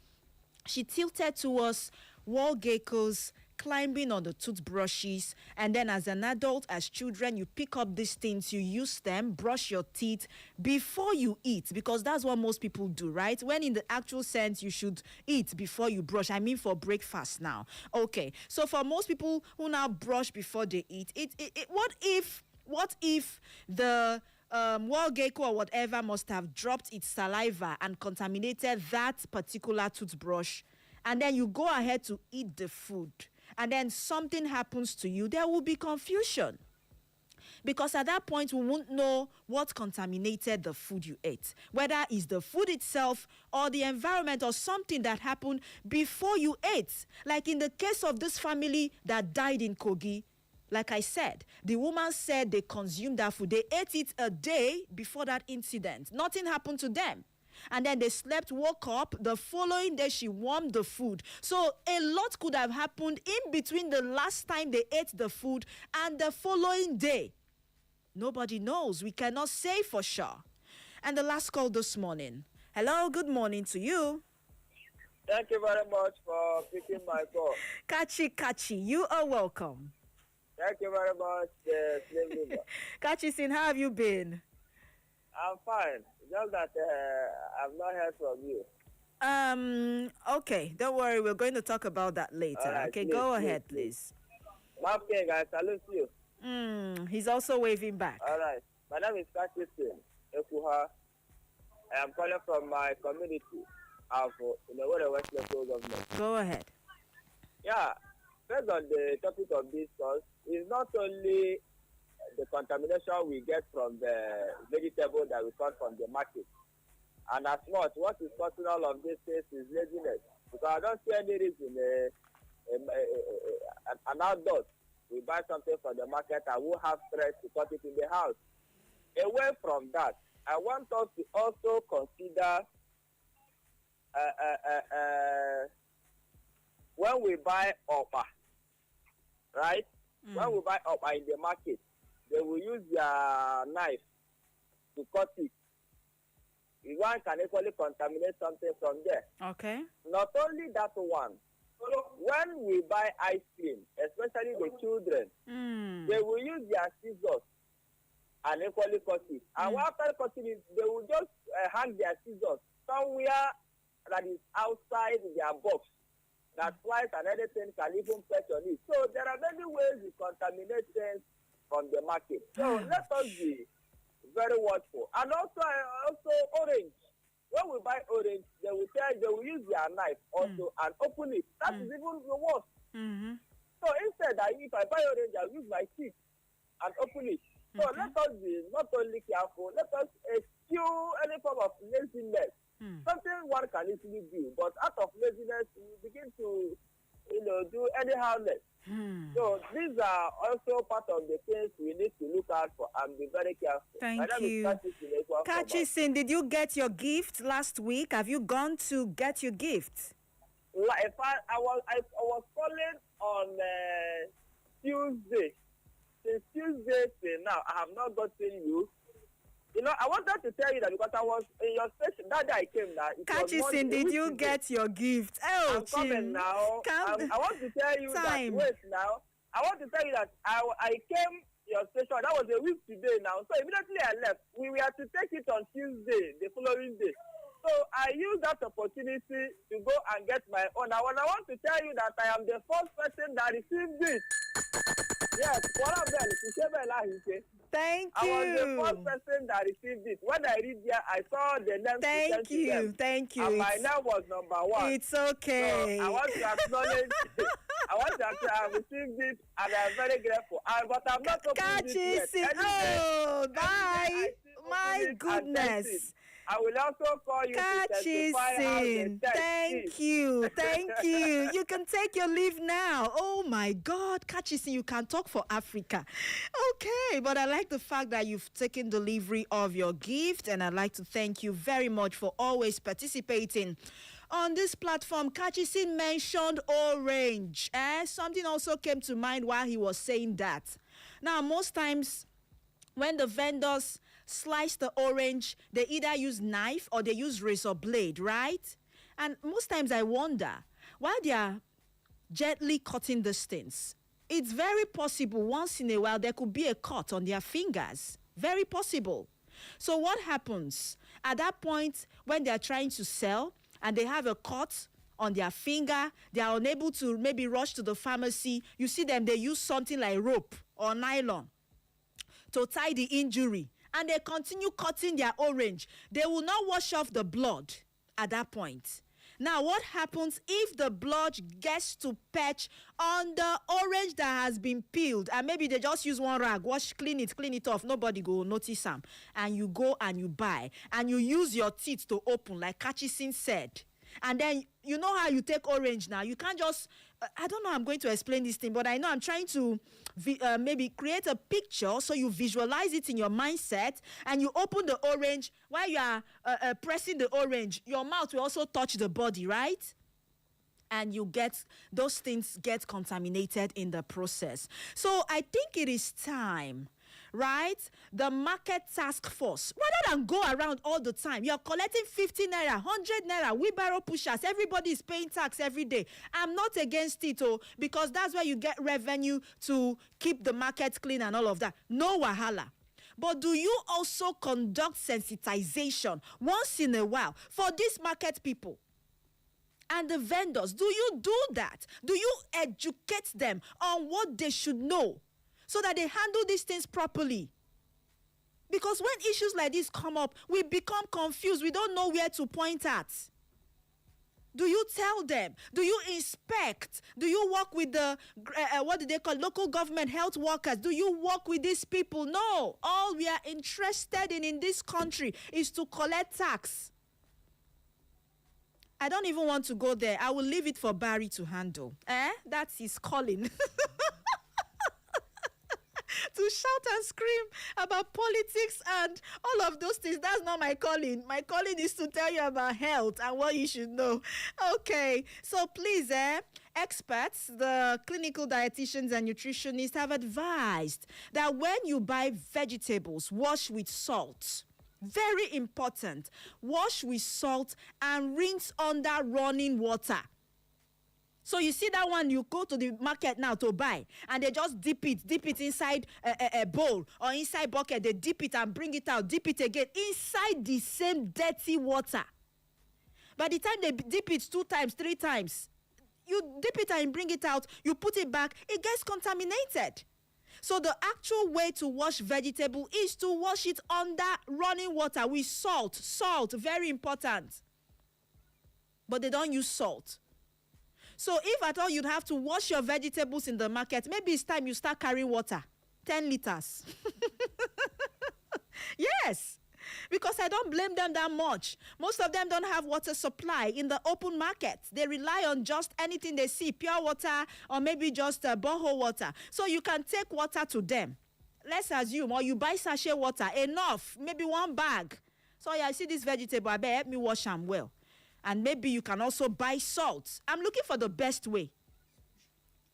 tilted towards wall geckos climbing on the toothbrushes, and then as an adult, as children, you pick up these things, you use them, brush your teeth before you eat, because that's what most people do, right? When in the actual sense, you should eat before you brush. I mean for breakfast now. Okay, so for most people who now brush before they eat, what if the wild gecko or whatever must have dropped its saliva and contaminated that particular toothbrush, and then you go ahead to eat the food, and then something happens to you? There will be confusion. Because at that point, we won't know what contaminated the food you ate. Whether it's the food itself or the environment or something that happened before you ate. Like in the case of this family that died in Kogi, like I said, the woman said they consumed that food. They ate it a day before that incident. Nothing happened to them. And then they slept, woke up. The following day, she warmed the food. So a lot could have happened in between the last time they ate the food and the following day. Nobody knows. We cannot say for sure. And the last call this morning. Hello, good morning to you. Thank you very much for picking my call. Kachi, you are welcome. Thank you very much, slave leader. Kachi, how have you been? I'm fine. Just that I've not heard from you. Okay, don't worry. We're going to talk about that later. Right, okay, please, go ahead, please. Map King, I salute you. He's also waving back. All right. My name is Kachi Ekuha. I am calling from my community in the West Local Government. Go ahead. Yeah. Based on the topic of this course, it's not only the contamination we get from the vegetable that we got from the market. And as much, what is causing all of this is laziness. Because I don't see any reason an outdoors, we buy something from the market and we'll have stress to cut it in the house. Away from that, I want us to also consider when we buy okpa, right? When we buy okpa in the market, they will use their knife to cut it. One can equally contaminate something from there. Okay. Not only that one, when we buy ice cream, especially the children, they will use their scissors and equally cut it. And after cutting it, they will just hang their scissors somewhere that is outside their box. That flies and anything can even fetch on it. So there are many ways we contaminate things from the market. So let us be very watchful. And also orange. When we buy orange, they will use their knife also and open it. That is even the worst. So instead, if I buy orange, I'll use my teeth and open it. So let us be not only careful, let us eschew any form of laziness. Something one can easily do, but out of laziness, we begin to, do anyhowness. So these are also part of the things we need to look out for and be very careful. Thank you. Kachi, did you get your gift last week? Have you gone to get your gift? I was calling on Tuesday. Since Tuesday till now, I have not gotten you. I wanted to tell you that because I was in your station that day I came now. Kachi, did you get your gift? Oh, I'm coming now. I want to tell you that. Wait now. I want to tell you that I came your station. That was a week today now. So immediately I left. We were to take it on Tuesday, the following day. So I used that opportunity to go and get my own. I want to tell you that I am the first person that received it. Yes, one of them is Thank you. I was the first person that received it. When I read here, I saw the name. Thank you. And my name was number 1. It's okay. So I want to acknowledge. I received it, and I'm very grateful. But I'm not opening it yet. Oh, bye. My goodness. I will also call you to testify how the test Thank you. You can take your leave now. Oh my God, Kachi, you can talk for Africa. Okay, but I like the fact that you've taken delivery of your gift, and I'd like to thank you very much for always participating on this platform. Kachi mentioned orange. Something also came to mind while he was saying that. Now, most times when the vendors slice the orange, they either use knife or they use razor blade, right? And most times I wonder, while they are gently cutting these things. It's very possible once in a while there could be a cut on their fingers. Very possible. So what happens? At that point, when they are trying to sell and they have a cut on their finger, they are unable to maybe rush to the pharmacy. You see them, they use something like rope or nylon to tie the injury, and they continue cutting their orange. They will not wash off the blood at that point. Now, what happens if the blood gets to patch on the orange that has been peeled, and maybe they just use one rag, clean it off, nobody go notice them, and you go and you buy, and you use your teeth to open, like Kachisin said, and then you know how you take orange now. You can't just, I don't know how I'm going to explain this thing, but I know I'm trying to maybe create a picture so you visualize it in your mindset, and you open the orange. While you are pressing the orange, your mouth will also touch the body, right? And you get, those things get contaminated in the process. So I think it is time, right? The market task force, rather than go around all the time, you're collecting 50 naira, 100 naira, wheelbarrow pushers, everybody is paying tax every day. I'm not against it, because that's where you get revenue to keep the market clean and all of that. No wahala. But do you also conduct sensitization once in a while for these market people and the vendors? Do you do that? Do you educate them on what they should know so that they handle these things properly? Because when issues like this come up, we become confused. We don't know where to point at. Do you tell them? Do you inspect? Do you work with the, what do they call, local government health workers? Do you work with these people? No. All we are interested in this country is to collect tax. I don't even want to go there. I will leave it for Barry to handle. That's his calling. To shout and scream about politics and all of those things. That's not my calling. My calling is to tell you about health and what you should know. Okay, so please, experts, the clinical dietitians and nutritionists have advised that when you buy vegetables, wash with salt. Very important. Wash with salt and rinse under running water. So you see that one, you go to the market now to buy, and they just dip it inside a bowl or inside bucket. They dip it and bring it out, dip it again inside the same dirty water. By the time they dip it 2 times, 3 times, you dip it and bring it out, you put it back, it gets contaminated. So the actual way to wash vegetable is to wash it under running water with salt. Salt, very important. But they don't use salt. So if at all you'd have to wash your vegetables in the market, maybe it's time you start carrying water. 10 liters. Yes. Because I don't blame them that much. Most of them don't have water supply in the open market. They rely on just anything they see, pure water or maybe just borehole water. So you can take water to them. Let's assume, or you buy sachet water, enough, maybe 1 bag. So yeah, I see this vegetable, I better help me wash them well. And maybe you can also buy salt. I'm looking for the best way.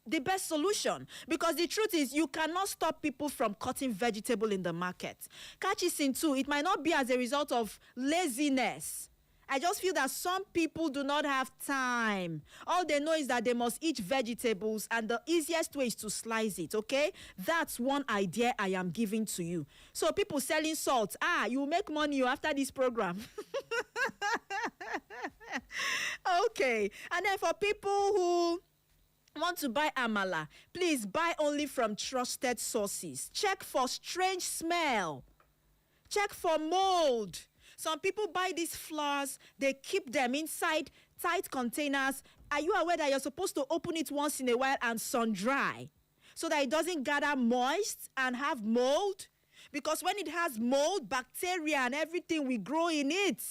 The best solution. Because the truth is, you cannot stop people from cutting vegetable in the market. Catch this in too. It might not be as a result of laziness. I just feel that some people do not have time. All they know is that they must eat vegetables, and the easiest way is to slice it, okay? That's one idea I am giving to you. So people selling salt, you will make money after this program. Okay. And then for people who want to buy amala, please buy only from trusted sources. Check for strange smell. Check for mold. Some people buy these flours, they keep them inside tight containers. Are you aware that you're supposed to open it once in a while and sun dry so that it doesn't gather moist and have mold? Because when it has mold, bacteria and everything will grow in it.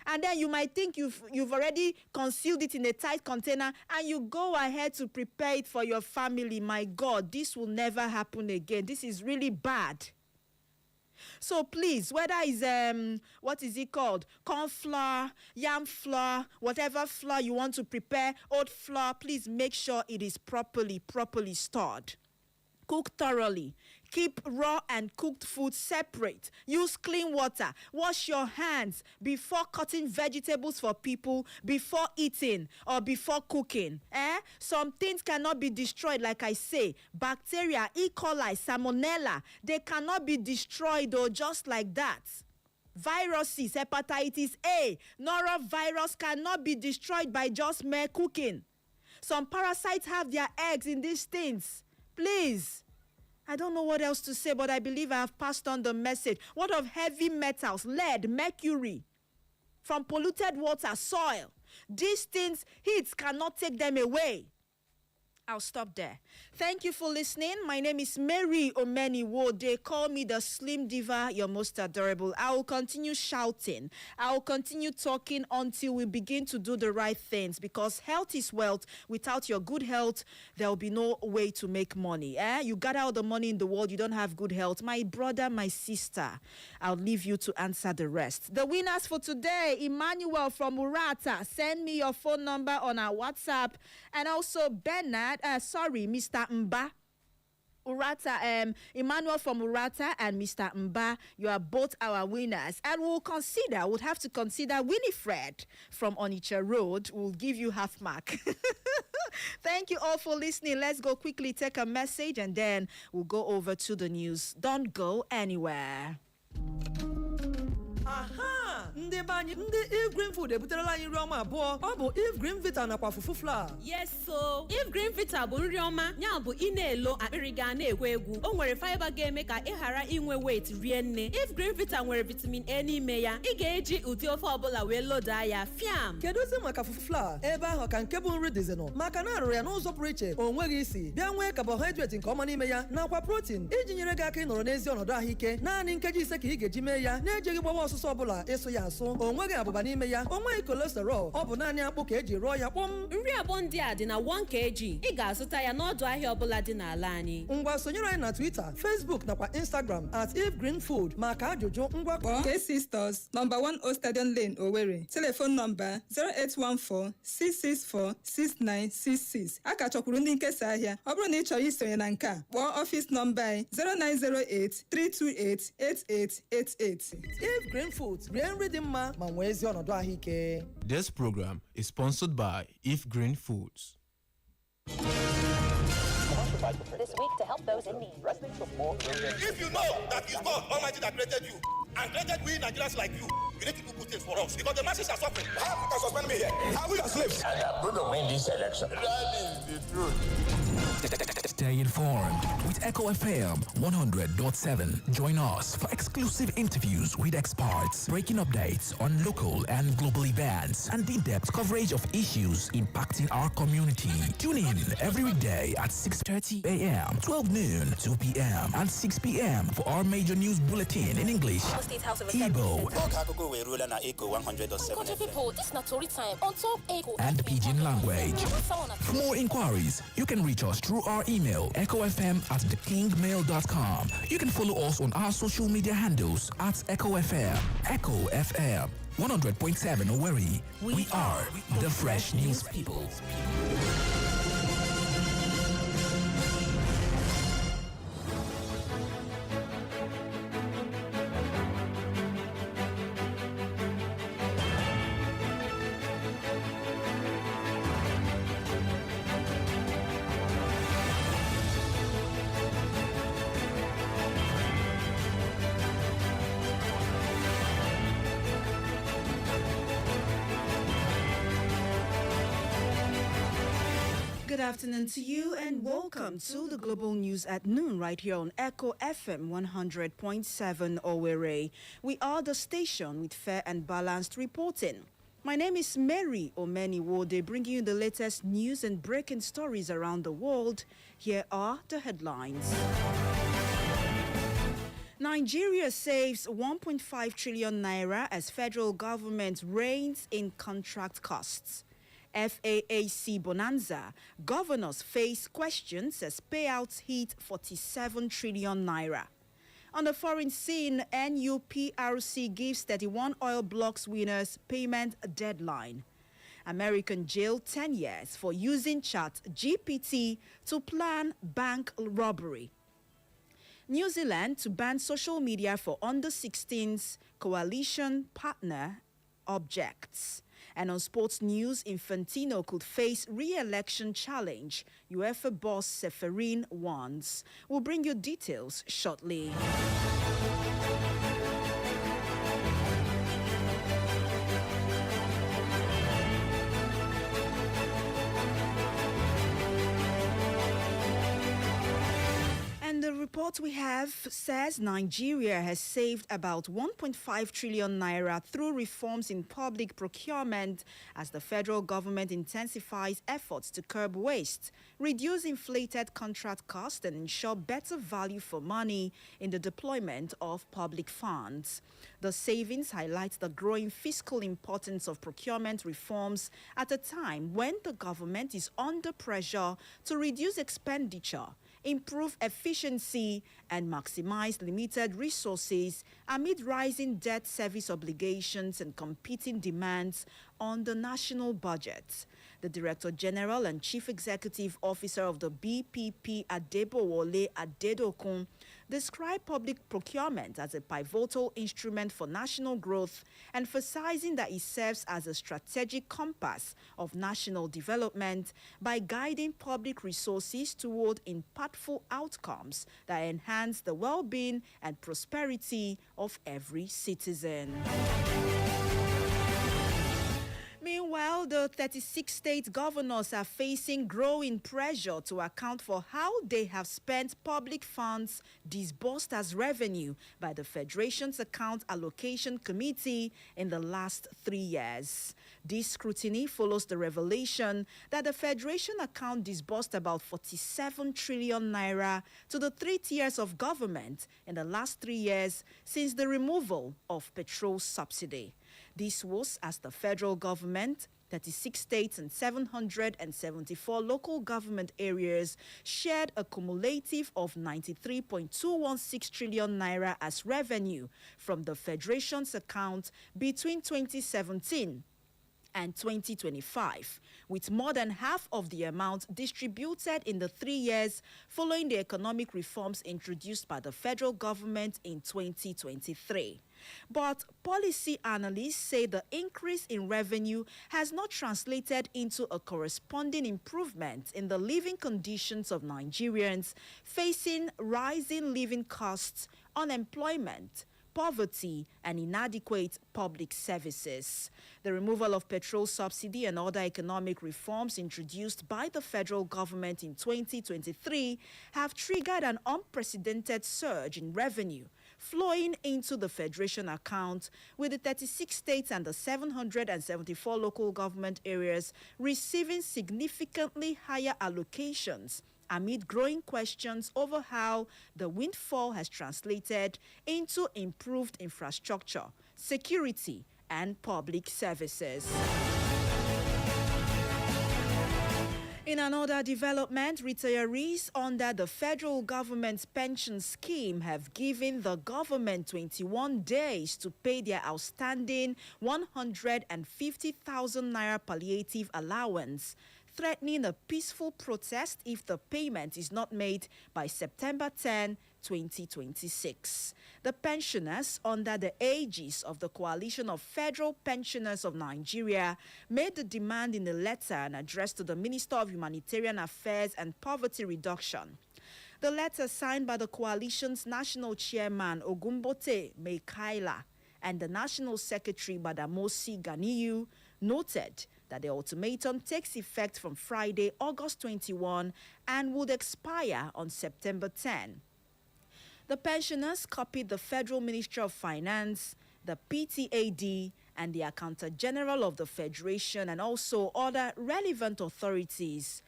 And then you might think you've already concealed it in a tight container, and you go ahead to prepare it for your family. My God, this will never happen again. This is really bad. So please, whether it's, what is it called? Corn flour, yam flour, whatever flour you want to prepare, oat flour, please make sure it is properly stored. Cook thoroughly. Keep raw and cooked food separate. Use clean water. Wash your hands before cutting vegetables for people, before eating or before cooking. Some things cannot be destroyed, like I say. Bacteria, E. coli, salmonella, they cannot be destroyed or just like that. Viruses, hepatitis A, norovirus cannot be destroyed by just mere cooking. Some parasites have their eggs in these things. Please. I don't know what else to say, but I believe I have passed on the message. What of heavy metals, lead, mercury, from polluted water, soil? These things, heat cannot take them away. I'll stop there. Thank you for listening. My name is Mary Omeniwo. They call me the Slim Diva, your most adorable. I will continue shouting. I will continue talking until we begin to do the right things, because health is wealth. Without your good health, there will be no way to make money. You gather all the money in the world, you don't have good health. My brother, my sister, I'll leave you to answer the rest. The winners for today, Emmanuel from Urata. Send me your phone number on our WhatsApp. And also Bernard, Mr. Mba. Urata, Emmanuel from Urata and Mr. Mba, you are both our winners. And we'll have to consider Winifred from Onitsha Road. We'll give you half mark. Thank you all for listening. Let's go quickly take a message and then we'll go over to the news. Don't go anywhere. Aha! Ndị banye ndị Eve Green Food ebuterela anyị nri ọma abụọ. Ọ bụ Eve Green Vita nakwa fufu flour. Yes, so Eve Green Vita bụ nri ọma, ya bụ ị na-elo akpịrị ga na-egwu egwu. O nwere fiber ga-eme ka ị ghara inwe weight rie nne. Eve Green Vita nwere vitamin A n'ime ya. Ị ga-eji ụdị ofe ọbụla wee lodaa ya fiam. Kedụzi maka fufu flour? Ebe ahụ ka nke bụ nri dizinụ. Maka na arụrụ ya n'ụzọ pụrụ iche, o nweghị isi. Bịa nwee carbohydrate nke ọma n'ime ya nakwa protein iji nyere gị aka ịnọrọ n'ezi ọnọdụ ahụike. Naanị nkeji ise ka ị ga-eji mee ya na-ejighị gbawa ọsụsọ ọbụla ịsụ ya asụ. O nweghị abụba n'ime ya, o nweghị cholesterol, ọ bụ naanị akpụ ka eji rụọ ya kpọm. Nri abụọ ndị a dị na 1 kg. Ị ga-azụta ya n'ọdụ ahịa ọbụla dị n'ala anyị. Ngwa sonyere anyị na Twitter, Facebook nakwa Instagram @EveGreenFood maka ajụjụ ngwa kpọọ KC Stores, number 1 Stadium Lane, Owerri. Telephone number 08146646966. A ka chọkwuru ndị nkesa ahịa. Ọ bụrụ na ị chọrọ isonye na nke a, kpọọ ọfịs nọmba anyị 0908-328-8888. Eve Green Foods, rie nri dị mma ma nwee ezi ọnọdụ ahụike. This program is sponsored by If Green Foods. This week to help those in need. If you know that it's God Almighty that created you and created we Nigerians like you need to do good things for us because the masses are suffering. How you can suspend me here? Are we your slaves? And I'm going to win this election. That is the truth. Stay informed with Echo FM 100.7. Join us for exclusive interviews with experts, breaking updates on local and global events, and in-depth coverage of issues impacting our community. Tune in every weekday at 6:30 a.m., 12 noon, 2 p.m., and 6 p.m. for our major news bulletin in English, Igbo, people, this is not story time. On top Echo and Pidgin language. For more inquiries, you can reach us through our email, echofm@thekingmail.com. You can follow us on our social media handles at Echo FM. Echo FM 100.7 Owerri. We are the Fresh News People. Good afternoon to you and welcome to the Global News at Noon right here on Echo FM 100.7 Owerri. We are the station with fair and balanced reporting. My name is Mary Omeniwo, bringing you the latest news and breaking stories around the world. Here are the headlines. Nigeria saves 1.5 trillion naira as federal government reins in contract costs. FAAC bonanza. Governors face questions as payouts hit 47 trillion naira. On the foreign scene, NUPRC gives 31 oil blocks winners payment deadline. American jail 10 years for using Chat GPT to plan bank robbery. New Zealand to ban social media for under 16s coalition partner objects. And on sports news, Infantino could face re-election challenge. UEFA boss Seferin warns. We'll bring you details shortly. And the report we have says Nigeria has saved about 1.5 trillion naira through reforms in public procurement as the federal government intensifies efforts to curb waste, reduce inflated contract costs, and ensure better value for money in the deployment of public funds. The savings highlight the growing fiscal importance of procurement reforms at a time when the government is under pressure to reduce expenditure, improve efficiency, and maximize limited resources amid rising debt service obligations and competing demands on the national budget. The Director General and Chief Executive Officer of the BPP, Adebowole Adedokun, described public procurement as a pivotal instrument for national growth, emphasizing that it serves as a strategic compass of national development by guiding public resources toward impactful outcomes that enhance the well-being and prosperity of every citizen. Meanwhile, the 36 state governors are facing growing pressure to account for how they have spent public funds disbursed as revenue by the Federation's Account Allocation Committee in the last 3 years. This scrutiny follows the revelation that the Federation account disbursed about 47 trillion naira to the 3 tiers of government in the last 3 years since the removal of petrol subsidy. This was as the federal government, 36 states and 774 local government areas shared a cumulative of 93.216 trillion naira as revenue from the Federation's account between 2017 and 2025, with more than half of the amount distributed in the 3 years following the economic reforms introduced by the federal government in 2023. But policy analysts say the increase in revenue has not translated into a corresponding improvement in the living conditions of Nigerians facing rising living costs, unemployment, poverty, and inadequate public services. The removal of petrol subsidy and other economic reforms introduced by the federal government in 2023 have triggered an unprecedented surge in revenue flowing into the Federation account, with the 36 states and the 774 local government areas receiving significantly higher allocations amid growing questions over how the windfall has translated into improved infrastructure, security, and public services. In another development, retirees under the federal government's pension scheme have given the government 21 days to pay their outstanding 150,000 naira palliative allowance, threatening a peaceful protest if the payment is not made by September 10, 2026. The pensioners under the aegis of the Coalition of Federal Pensioners of Nigeria made the demand in a letter and addressed to the Minister of Humanitarian Affairs and Poverty Reduction. The letter, signed by the coalition's national chairman Ogumbote Meikaila and the national secretary Badamosi Ganiyu, noted that the ultimatum takes effect from Friday, August 21 and would expire on September 10. The pensioners copied the Federal Ministry of Finance, the PTAD, and the Accountant General of the Federation, and also other relevant authorities.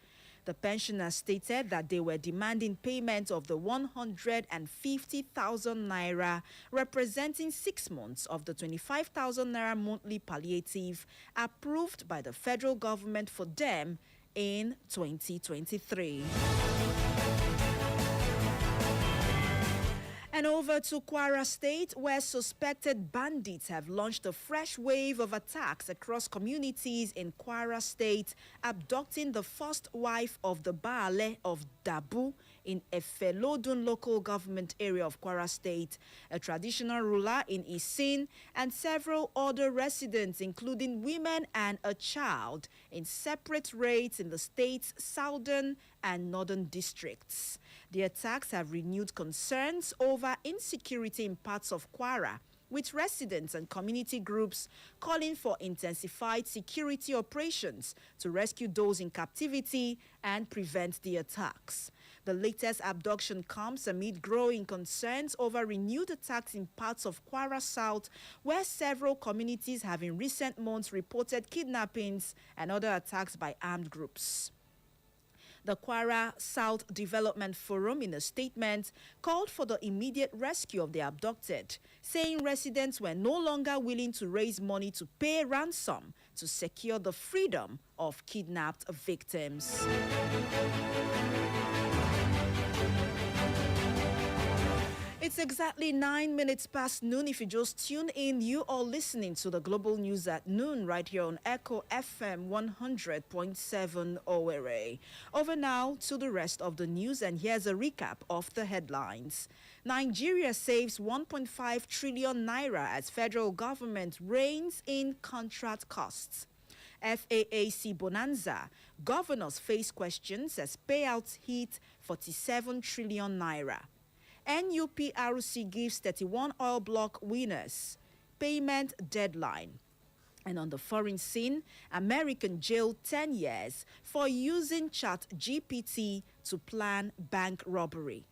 The pensioners stated that they were demanding payment of the 150,000 naira, representing 6 months of the 25,000 naira monthly palliative approved by the federal government for them in 2023. And over to Kwara State, where suspected bandits have launched a fresh wave of attacks across communities in Kwara State, abducting the first wife of the Baale of Dabu in Efelodun local government area of Kwara State, a traditional ruler in Isin, and several other residents, including women and a child, in separate raids in the state's southern and northern districts. The attacks have renewed concerns over insecurity in parts of Kwara, with residents and community groups calling for intensified security operations to rescue those in captivity and prevent the attacks. The latest abduction comes amid growing concerns over renewed attacks in parts of Kwara South, where several communities have in recent months reported kidnappings and other attacks by armed groups. The Kwara South Development Forum, in a statement, called for the immediate rescue of the abducted, saying residents were no longer willing to raise money to pay ransom to secure the freedom of kidnapped victims. It's exactly 9 minutes past noon. If you just tune in, you are listening to the Global News at Noon right here on Echo FM 100.7 Owerri. Over now to the rest of the news, and here's a recap of the headlines. Nigeria saves 1.5 trillion naira as federal government reins in contract costs. FAAC Bonanza, governors face questions as payouts hit 47 trillion naira. NUPRC gives 31 oil block winners payment deadline. And on the foreign scene, American jailed 10 years for using ChatGPT to plan bank robbery.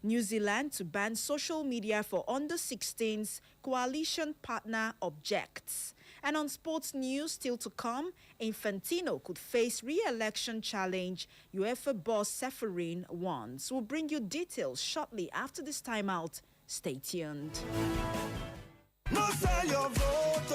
New Zealand to ban social media for under-16s, coalition partner objects. And on sports news still to come, Infantino could face re-election challenge, UEFA boss Ceferin wants. We'll bring you details shortly after this timeout. Stay tuned. No sell your vote,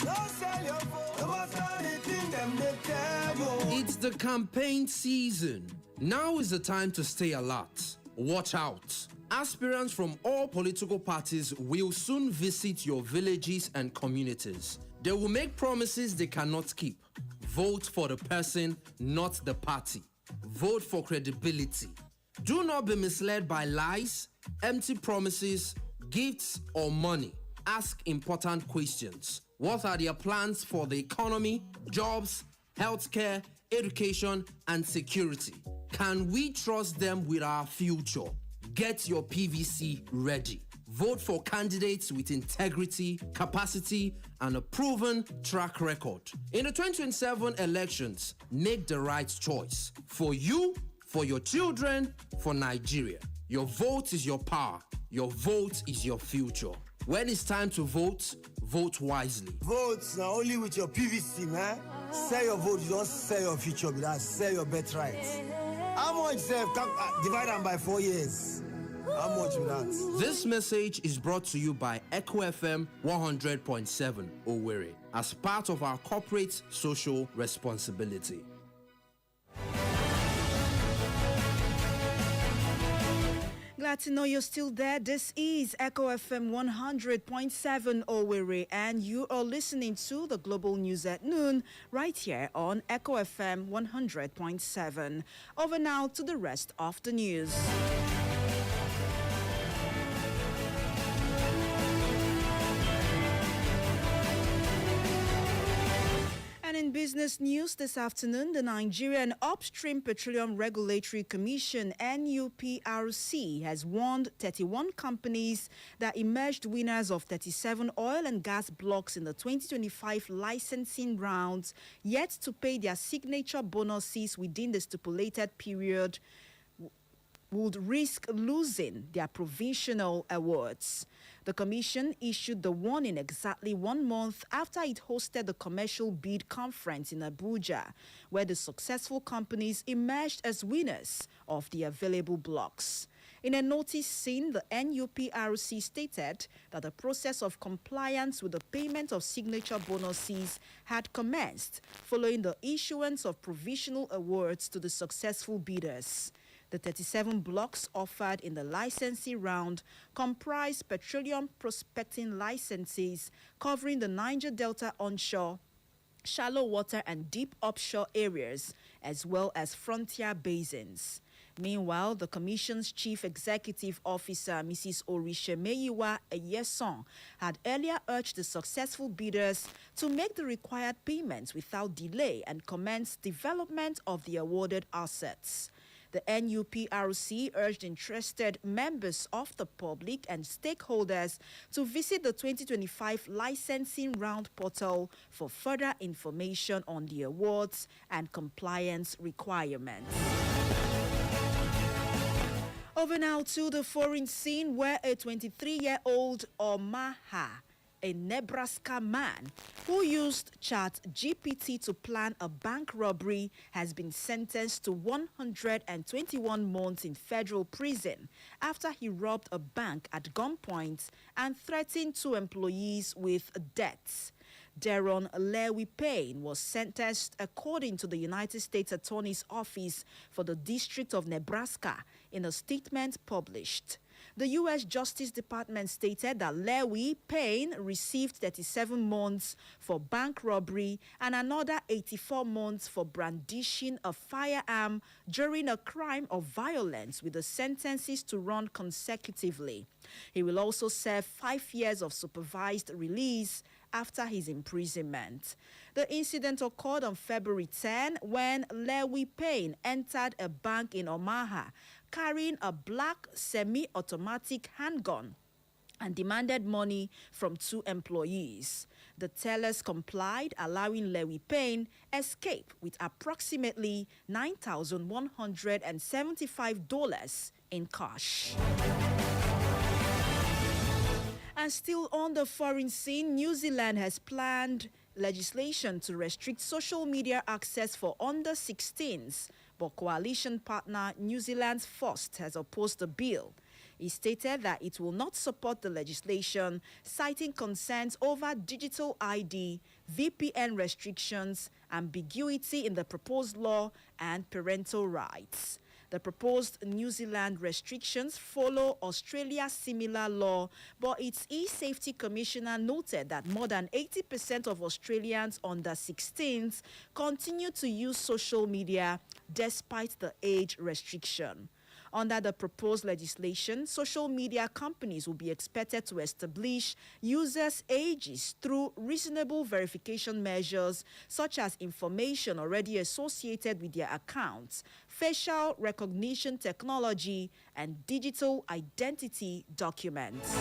no sell your vote. No matter anything them they tell you. It's the campaign season. Now is the time to stay alert. Watch out. Aspirants from all political parties will soon visit your villages and communities. They will make promises they cannot keep. Vote for the person, not the party. Vote for credibility. Do not be misled by lies, empty promises, gifts, or money. Ask important questions. What are their plans for the economy, jobs, healthcare, education, and security? Can we trust them with our future? Get your PVC ready. Vote for candidates with integrity, capacity, and a proven track record. In the 2027 elections, make the right choice. For you, for your children, for Nigeria. Your vote is your power. Your vote is your future. When it's time to vote, vote wisely. Vote now only with your PVC, man. Sell your vote, you don't sell your future, but that's sell your birthright. How much divide them by 4 years? How much with that? This message is brought to you by Echo FM 100.7 Owerri as part of our corporate social responsibility. Glad to know you're still there. This is Echo FM 100.7 Owerri, and you are listening to the Global News at Noon right here on Echo FM 100.7. Over now to the rest of the news. And in business news this afternoon, the Nigerian Upstream Petroleum Regulatory Commission, NUPRC, has warned 31 companies that emerged winners of 37 oil and gas blocks in the 2025 licensing rounds yet to pay their signature bonuses within the stipulated period would risk losing their provisional awards. The commission issued the warning exactly 1 month after it hosted the commercial bid conference in Abuja, where the successful companies emerged as winners of the available blocks. In a notice seen, the NUPRC stated that the process of compliance with the payment of signature bonuses had commenced following the issuance of provisional awards to the successful bidders. The 37 blocks offered in the licensing round comprise petroleum prospecting licenses covering the Niger Delta onshore, shallow water and deep offshore areas, as well as frontier basins. Meanwhile, the Commission's Chief Executive Officer, Mrs. Orishemeyiwa Eyeson, had earlier urged the successful bidders to make the required payments without delay and commence development of the awarded assets. The NUPRC urged interested members of the public and stakeholders to visit the 2025 licensing round portal for further information on the awards and compliance requirements. Over now to the foreign scene, where a 23-year-old Omaha, a Nebraska man who used ChatGPT to plan a bank robbery, has been sentenced to 121 months in federal prison after he robbed a bank at gunpoint and threatened two employees with debts. Deron Lewy Payne was sentenced according to the United States Attorney's Office for the District of Nebraska in a statement published. The U.S. Justice Department stated that Lewy Payne received 37 months for bank robbery and another 84 months for brandishing a firearm during a crime of violence, with the sentences to run consecutively. He will also serve 5 years of supervised release after his imprisonment. The incident occurred on February 10 when Lewy Payne entered a bank in Omaha carrying a black semi-automatic handgun and demanded money from two employees. The tellers complied, allowing Lewy Payne escape with approximately $9,175 in cash. And still on the foreign scene, New Zealand has planned legislation to restrict social media access for under-16s, but coalition partner New Zealand's First has opposed the bill. He stated that it will not support the legislation, citing concerns over digital ID, VPN restrictions, ambiguity in the proposed law, and parental rights. The proposed New Zealand restrictions follow Australia's similar law, but its e-safety commissioner noted that more than 80% of Australians under 16s continue to use social media despite the age restriction. Under the proposed legislation, social media companies will be expected to establish users' ages through reasonable verification measures, such as information already associated with their accounts, facial recognition technology, and digital identity documents.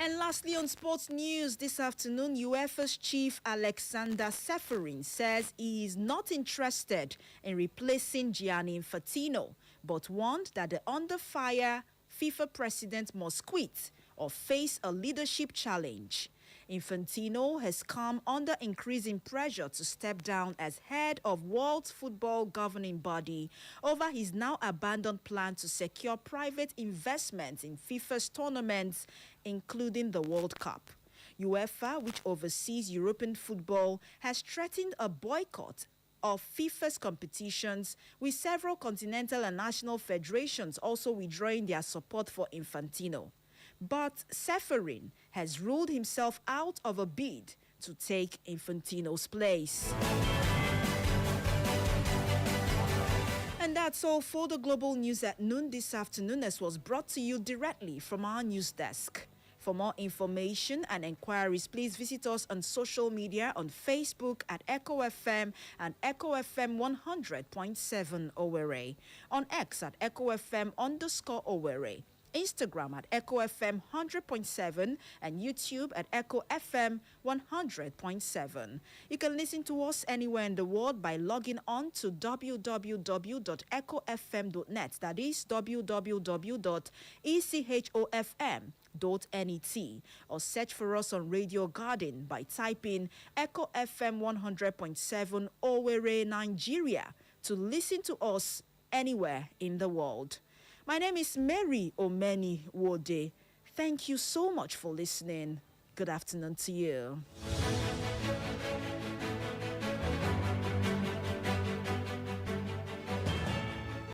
And lastly, on sports news this afternoon, UEFA's chief Alexander Ceferin says he is not interested in replacing Gianni Infantino, but warned that the under-fire FIFA president must quit or face a leadership challenge. Infantino has come under increasing pressure to step down as head of World Football governing body over his now abandoned plan to secure private investments in FIFA's tournaments, including the World Cup. UEFA, which oversees European football, has threatened a boycott of FIFA's competitions, with several continental and national federations also withdrawing their support for Infantino. But Ceferin has ruled himself out of a bid to take Infantino's place. And that's all for the Global News at noon this afternoon, as was brought to you directly from our news desk. For more information and enquiries, please visit us on social media on Facebook at Echo FM and Echo FM 100.7 Owerri, on X at Echo FM_Owerri, Instagram at Echo FM 100.7, and YouTube at Echo FM 100.7. You can listen to us anywhere in the world by logging on to www.echofm.net. That is www.echofm.net, or search for us on Radio Garden by typing Echo FM 100.7 Owerri, Nigeria, to listen to us anywhere in the world. My name is Mary Omeni Wode. Thank you so much for listening. Good afternoon to you.